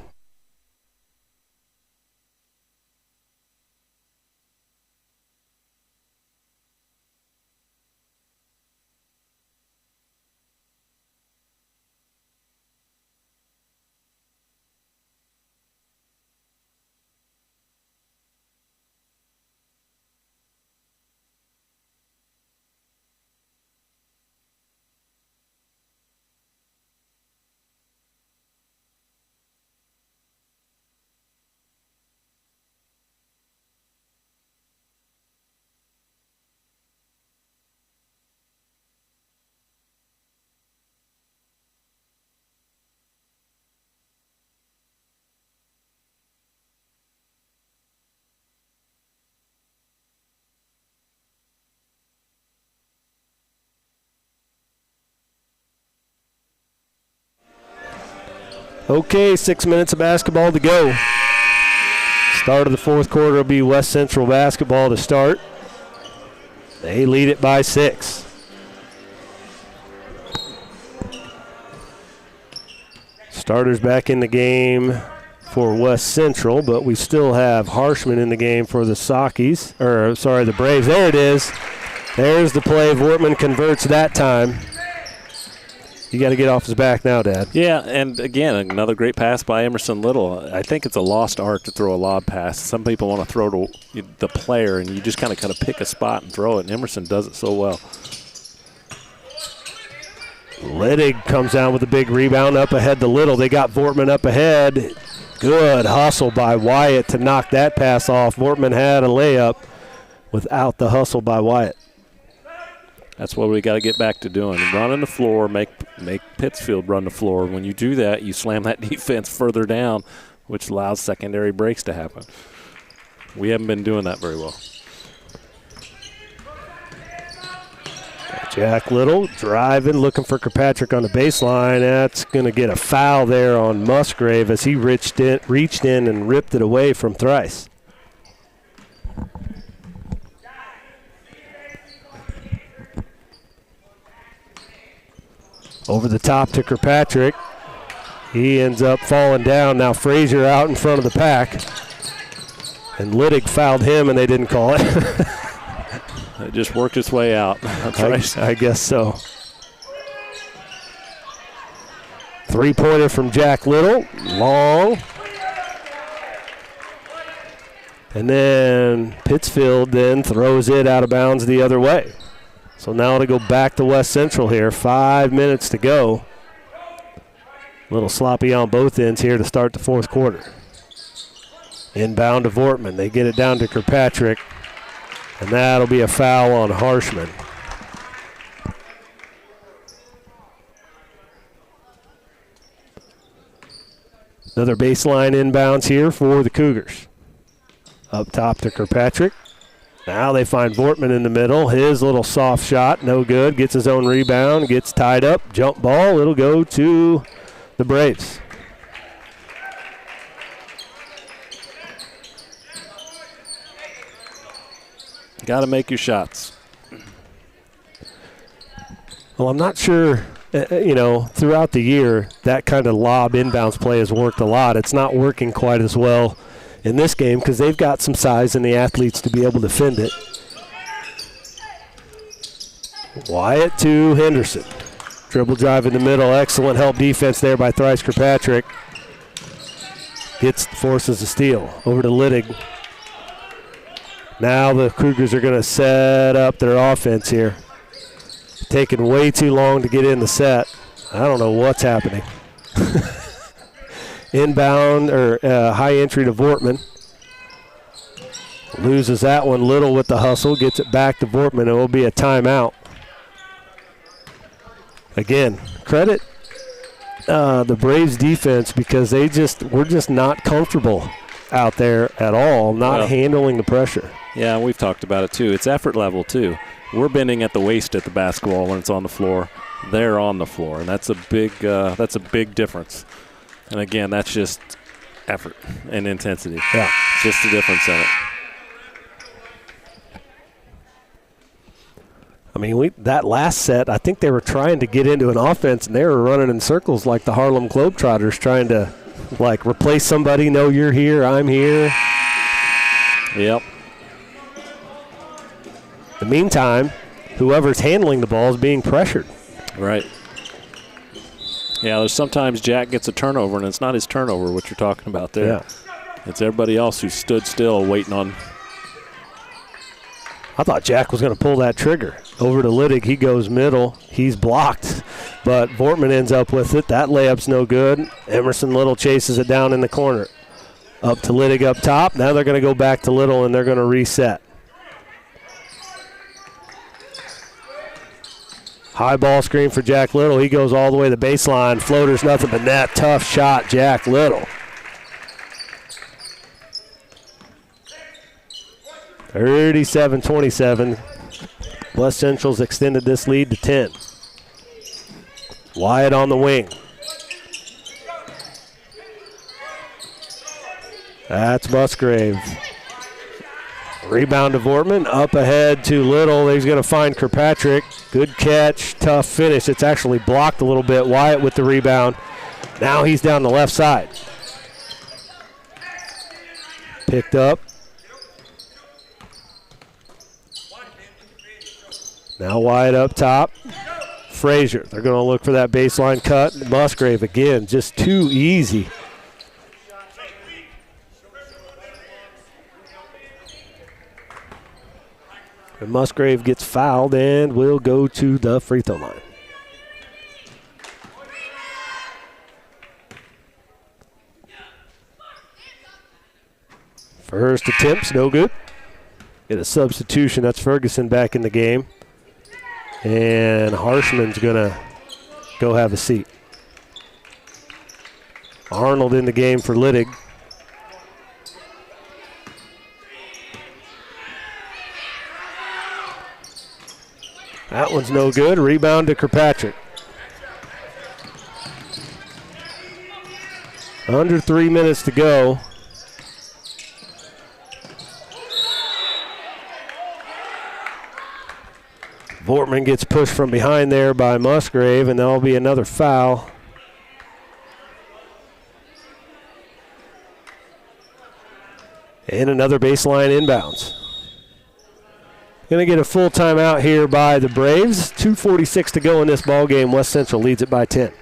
Okay, 6 minutes of basketball to go. Start of the fourth quarter will be West Central basketball to start. They lead it by 6. Starters back in the game for West Central, but we still have Harshman in the game for the the Braves. There it is. There's the play. Vortman converts that time. You got to get off his back now, Dad. Yeah, and again, another great pass by Emerson Little. I think it's a lost art to throw a lob pass. Some people want to throw to the player, and you just kind of pick a spot and throw it, and Emerson does it so well. Liddig comes down with a big rebound up ahead to Little. They got Vortman up ahead. Good hustle by Wyatt to knock that pass off. Vortman had a layup without the hustle by Wyatt. That's what we got to get back to doing. Running the floor, make Pittsfield run the floor. When you do that, you slam that defense further down, which allows secondary breaks to happen. We haven't been doing that very well. Jack Little driving, looking for Kirkpatrick on the baseline. That's going to get a foul there on Musgrave as he reached in and ripped it away from Thrice. Over the top to Kirkpatrick. He ends up falling down. Now Frazier out in front of the pack. And Liddig fouled him, and they didn't call it. It just worked its way out. That's right. I guess so. Three-pointer from Jack Little. Long. And then Pittsfield then throws it out of bounds the other way. So now to go back to West Central here. 5 minutes to go. A little sloppy on both ends here to start the fourth quarter. Inbound to Vortman. They get it down to Kirkpatrick. And that'll be a foul on Harshman. Another baseline inbounds here for the Cougars. Up top to Kirkpatrick. Now they find Vortman in the middle. His little soft shot, no good. Gets his own rebound, gets tied up. Jump ball, it'll go to the Braves. Got to make your shots. Well, I'm not sure, throughout the year, that kind of lob inbounds play has worked a lot. It's not working quite as well in this game because they've got some size and the athletes to be able to defend it. Wyatt to Henderson. Dribble drive in the middle. Excellent help defense there by Thrice Kirkpatrick. Forces a steal. Over to Littig. Now the Cougars are going to set up their offense here. Taking way too long to get in the set. I don't know what's happening. Inbound or high entry to Vortman. Loses that one. Little with the hustle. Gets it back to Vortman. It will be a timeout. Again, credit the Braves defense because we're just not comfortable out there at all, not handling the pressure. Yeah, we've talked about it too. It's effort level too. We're bending at the waist at the basketball when it's on the floor. They're on the floor, and that's a big difference. And again, that's just effort and intensity. Yeah, it's just the difference in it. I mean, that last set, I think they were trying to get into an offense, and they were running in circles like the Harlem Globetrotters, trying to, replace somebody. No, you're here, I'm here. Yep. In the meantime, whoever's handling the ball is being pressured. Right. Yeah, there's sometimes Jack gets a turnover, and it's not his turnover, what you're talking about there. Yeah. It's everybody else who stood still waiting on. I thought Jack was going to pull that trigger. Over to Littig. He goes middle. He's blocked, but Vortman ends up with it. That layup's no good. Emerson Little chases it down in the corner. Up to Littig up top. Now they're going to go back to Little, and they're going to reset. High ball screen for Jack Little. He goes all the way to the baseline. Floater's nothing but net. Tough shot, Jack Little. 37-27. West Central's extended this lead to 10. Wyatt on the wing. That's Musgrave. Rebound to Vortman. Up ahead to Little. He's going to find Kirkpatrick. Good catch. Tough finish. It's actually blocked a little bit. Wyatt with the rebound. Now he's down the left side. Picked up. Now Wyatt up top. Frazier. They're going to look for that baseline cut. Musgrave again, just too easy. And Musgrave gets fouled and will go to the free throw line. First attempt's no good. Get a substitution. That's Ferguson back in the game. And Harshman's going to go have a seat. Arnold in the game for Littig. That one's no good. Rebound to Kirkpatrick. Under 3 minutes to go. Vortman gets pushed from behind there by Musgrave, and there'll be another foul. And another baseline inbounds. Going to get a full timeout here by the Braves. 2:46 to go in this ball game. West Central leads it by 10.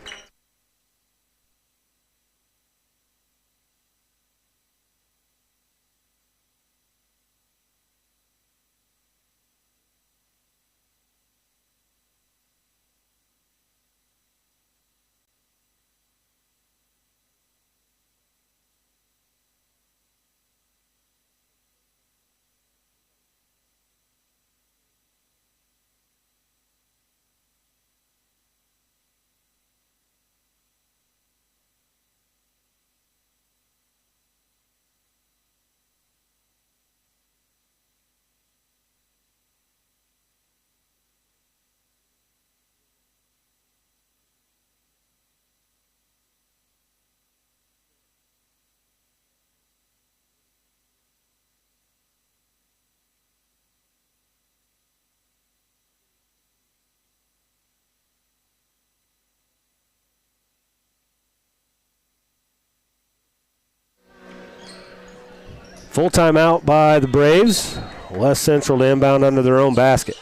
Full timeout by the Braves. West Central to inbound under their own basket.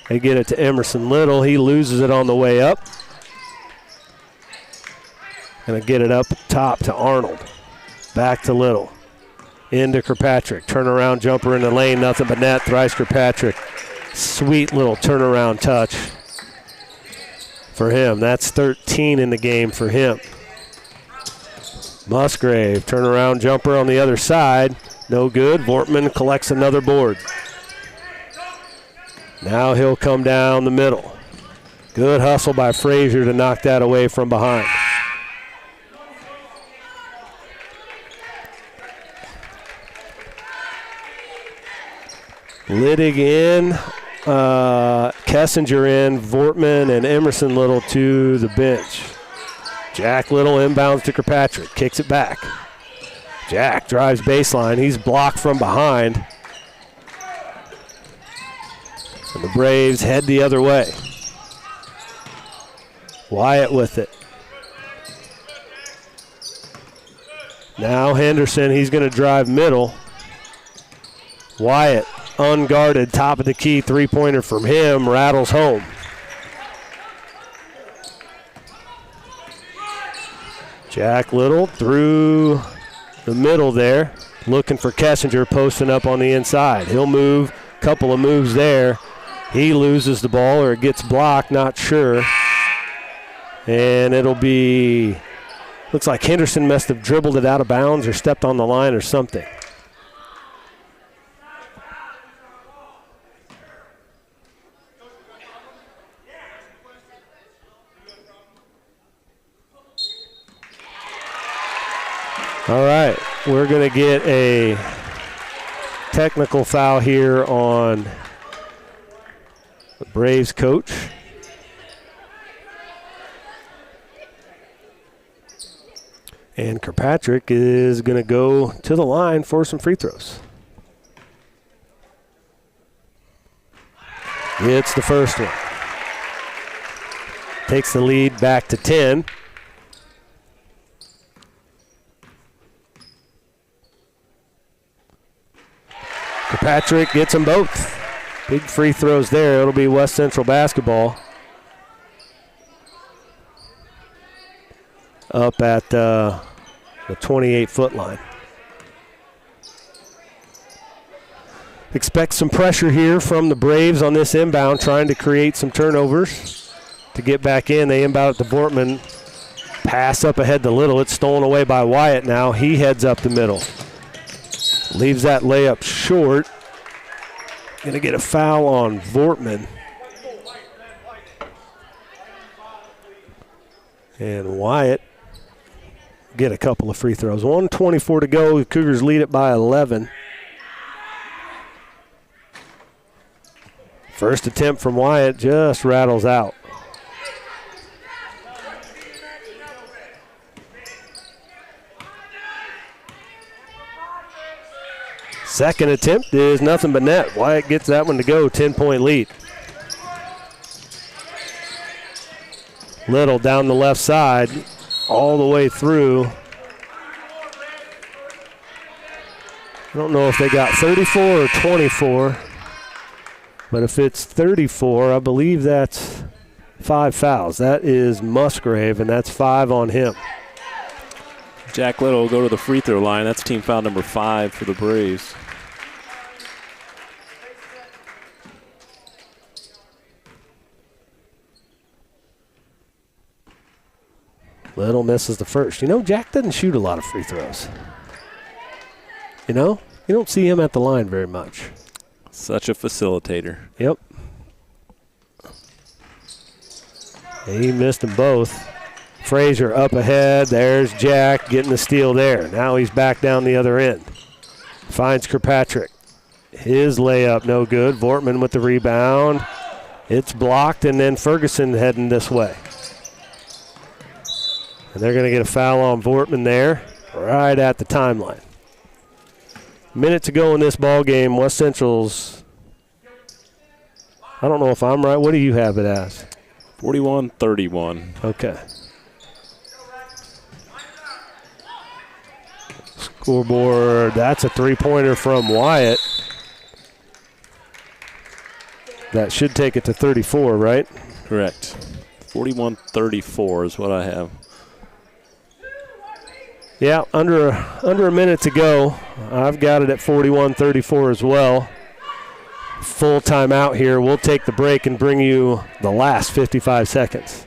They get it to Emerson Little. He loses it on the way up. Gonna get it up top to Arnold. Back to Little. Into Kirkpatrick. Turnaround jumper in the lane. Nothing but net. Thrice Kirkpatrick. Sweet little turnaround touch for him. That's 13 in the game for him. Musgrave. Turnaround jumper on the other side. No good. Vortman collects another board. Now he'll come down the middle. Good hustle by Frazier to knock that away from behind. Liddig in, Kessinger in, Vortman and Emerson Little to the bench. Jack Little inbounds to Kirkpatrick, kicks it back. Jack drives baseline, he's blocked from behind. And the Braves head the other way. Wyatt with it. Now Henderson, he's going to drive middle. Wyatt, unguarded, top of the key, three-pointer from him, rattles home. Jack Little through the middle there, looking for Kessinger, posting up on the inside. He'll move, couple of moves there. He loses the ball, or it gets blocked, not sure. And it'll be, looks like Henderson must have dribbled it out of bounds or stepped on the line or something. All right, we're going to get a technical foul here on the Braves coach. And Kirkpatrick is going to go to the line for some free throws. It's the first one. Takes the lead back to 10. Kirkpatrick gets them both. Big free throws there. It'll be West Central basketball. Up at the 28-foot line. Expect some pressure here from the Braves on this inbound, trying to create some turnovers to get back in. They inbound it to Vortman. Pass up ahead to Little. It's stolen away by Wyatt now. He heads up the middle. Leaves that layup short. Going to get a foul on Vortman. And Wyatt get a couple of free throws. 1:24 to go. The Cougars lead it by 11. First attempt from Wyatt just rattles out. Second attempt is nothing but net. Wyatt gets that one to go, 10-point lead. Little down the left side, all the way through. I don't know if they got 34 or 24, but if it's 34, I believe that's 5 fouls. That is Musgrave, and that's 5 on him. Jack Little will go to the free throw line. That's team foul number 5 for the Braves. Little misses the first. You know, Jack doesn't shoot a lot of free throws. You know? You don't see him at the line very much. Such a facilitator. Yep. He missed them both. Frazier up ahead. There's Jack getting the steal there. Now he's back down the other end. Finds Kirkpatrick. His layup no good. Vortman with the rebound. It's blocked, and then Ferguson heading this way. And they're going to get a foul on Vortman there, right at the timeline. Minute to go in this ball game. West Central's, I don't know if I'm right. What do you have it as? 41-31. Okay. Scoreboard, that's a three-pointer from Wyatt. That should take it to 34, right? Correct. 41-34 is what I have. Yeah, under a minute to go. I've got it at 41-34 as well. Full timeout here. We'll take the break and bring you the last 55 seconds.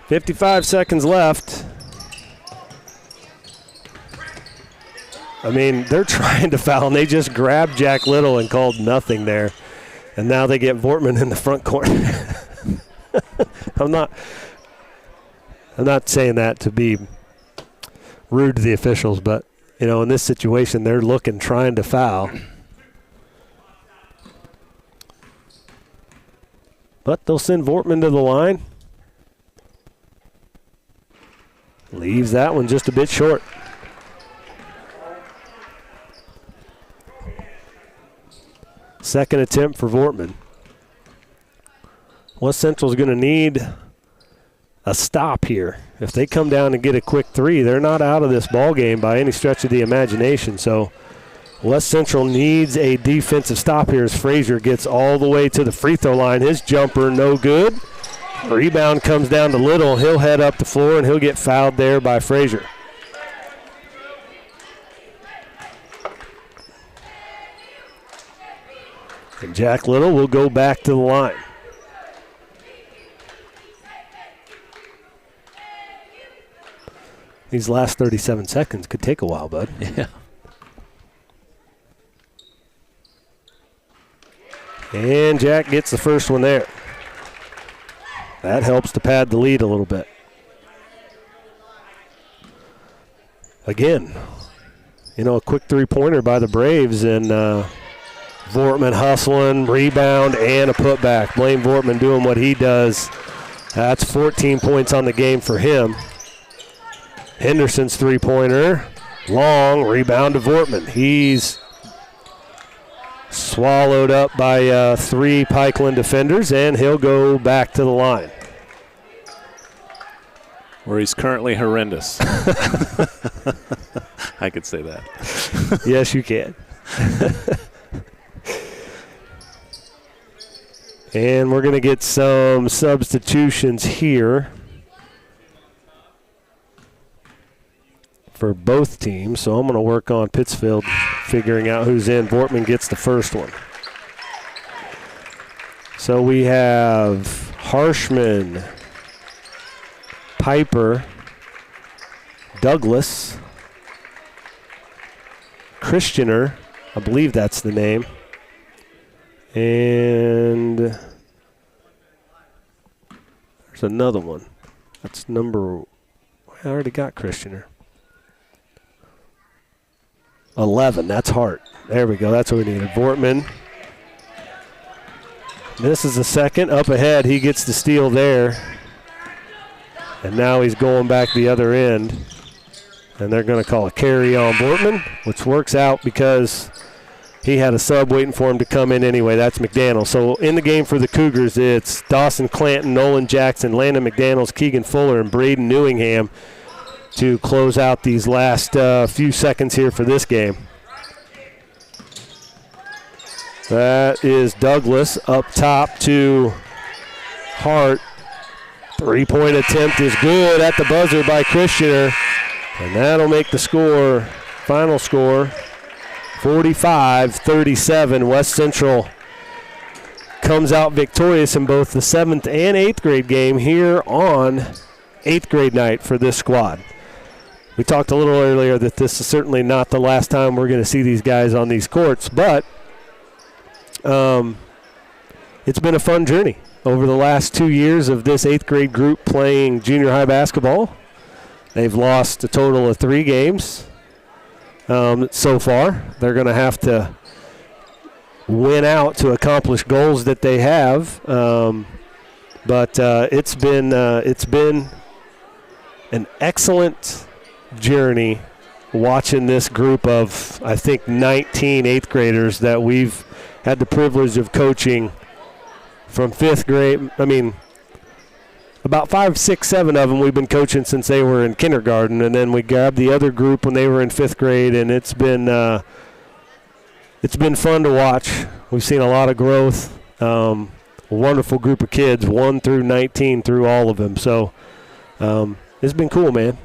$55 seconds left. I mean, they're trying to foul, and they just grabbed Jack Little and called nothing there. And now they get Vortman in the front corner. I'm not saying that to be rude to the officials, but, you know, in this situation, they're trying to foul. But they'll send Vortman to the line. Leaves that one just a bit short. Second attempt for Vortman. West Central's going to need a stop here. If they come down and get a quick three, they're not out of this ball game by any stretch of the imagination. So West Central needs a defensive stop here as Frazier gets all the way to the free throw line. His jumper no good. Rebound comes down to Little. He'll head up the floor, and he'll get fouled there by Frazier. And Jack Little will go back to the line. These last 37 seconds could take a while, bud. Yeah. And Jack gets the first one there. That helps to pad the lead a little bit. Again, you know, a quick three-pointer by the Braves, and Vortman hustling, rebound, and a putback. Blaine Vortman doing what he does. That's 14 points on the game for him. Henderson's three-pointer, long, rebound to Vortman. He's swallowed up by three Pikeland defenders, and he'll go back to the line. Where he's currently horrendous. I could say that. Yes, you can. And we're going to get some substitutions here for both teams. So I'm going to work on Pittsfield figuring out who's in. Vortman gets the first one. So we have Harshman, Piper, Douglas, Christianer, I believe that's the name, and there's another one. That's number, I already got Christianer. 11, that's Hart. There we go, that's what we needed. Vortman. This is the second. Up ahead, he gets the steal there. And now he's going back the other end. And they're going to call a carry on Vortman, which works out because he had a sub waiting for him to come in anyway. That's McDaniel. So in the game for the Cougars, it's Dawson Clanton, Nolan Jackson, Landon McDaniels, Keegan Fuller, and Braden Newingham to close out these last few seconds here for this game. That is Douglas up top to Hart. Three-point attempt is good at the buzzer by Christianer. And that'll make the score, final score, 45-37. West Central comes out victorious in both the 7th and 8th grade game here on 8th grade night for this squad. we talked a little earlier that this is certainly not the last time we're going to see these guys on these courts, but it's been a fun journey over the last 2 years of this 8th grade group playing junior high basketball. They've lost a total of 3 games so far. They're going to have to win out to accomplish goals that they have, but it's been an excellent journey watching this group of, I think, 19 8th graders that we've had the privilege of coaching from 5th grade. I mean, about 5, 6, 7 of them we've been coaching since they were in kindergarten, and then we grabbed the other group when they were in 5th grade, and it's been fun to watch. We've seen a lot of growth. A wonderful group of kids, 1 through 19 through all of them. So it's been cool, man.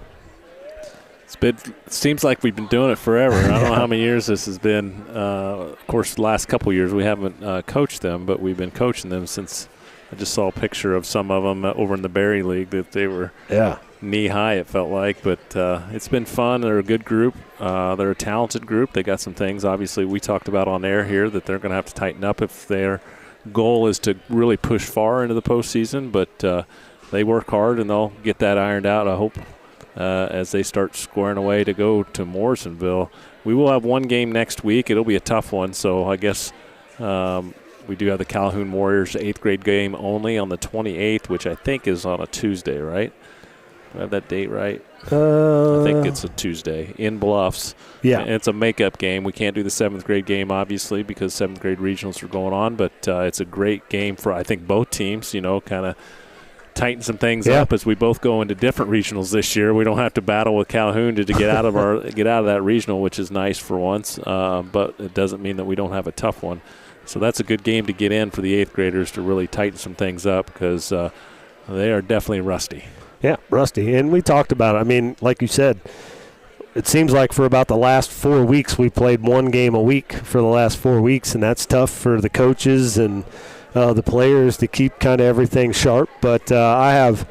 It seems like we've been doing it forever. I don't know how many years this has been. Of course, the last couple of years we haven't coached them, but we've been coaching them since. I just saw a picture of some of them over in the Berry League that they were knee-high, it felt like. But it's been fun. They're a good group. They're a talented group. They got some things, obviously, we talked about on air here that they're going to have to tighten up if their goal is to really push far into the postseason. But they work hard, and they'll get that ironed out, I hope, as they start squaring away to go to Morrisonville. We will have one game next week. It'll be a tough one, so I guess we do have the Calhoun Warriors 8th grade game only on the 28th, which I think is on a Tuesday, right? Do I have that date right? I think it's a Tuesday in Bluffs. Yeah. And it's a makeup game. We can't do the 7th grade game, obviously, because 7th grade regionals are going on, but it's a great game for, I think, both teams, kind of tighten some things up as we both go into different regionals this year. We don't have to battle with Calhoun to get out of that regional, which is nice for once, but it doesn't mean that we don't have a tough one. So that's a good game to get in for the 8th graders to really tighten some things up because they are definitely rusty. Yeah, rusty. And we talked about it. I mean, like you said, it seems like for about the last 4 weeks we played one game a week for the last 4 weeks, and that's tough for the coaches and the players to keep kind of everything sharp. But I have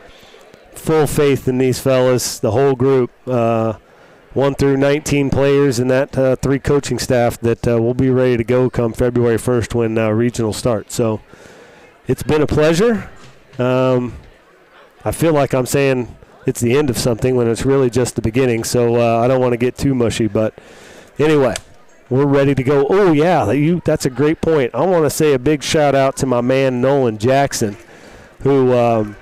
full faith in these fellas, the whole group, 1 through 19 players and that 3 coaching staff that will be ready to go come February 1st when regional starts. So it's been a pleasure. I feel like I'm saying it's the end of something when it's really just the beginning, so I don't want to get too mushy. But anyway, we're ready to go. Oh, yeah, that's a great point. I want to say a big shout-out to my man Nolan Jackson, who,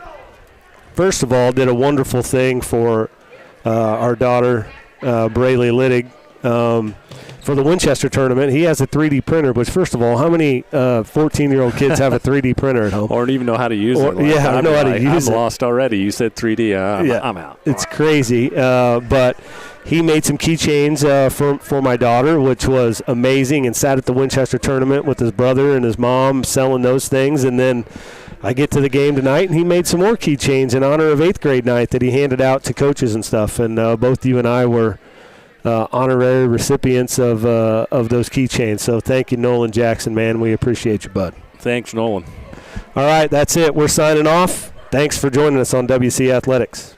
first of all, did a wonderful thing for our daughter, Braylee Littig, for the Winchester tournament. He has a 3D printer, which, first of all, how many 14-year-old kids have a 3D printer at home? Or don't even know how to use it. Yeah, I don't know how to use it. I'm lost already. You said 3D. I'm out. It's crazy. But he made some keychains for my daughter, which was amazing, and sat at the Winchester tournament with his brother and his mom selling those things. And then I get to the game tonight, and he made some more keychains in honor of 8th grade night that he handed out to coaches and stuff. And both you and I were honorary recipients of those keychains. So thank you, Nolan Jackson, man. We appreciate you, bud. Thanks, Nolan. All right, that's it. We're signing off. Thanks for joining us on WC Athletics.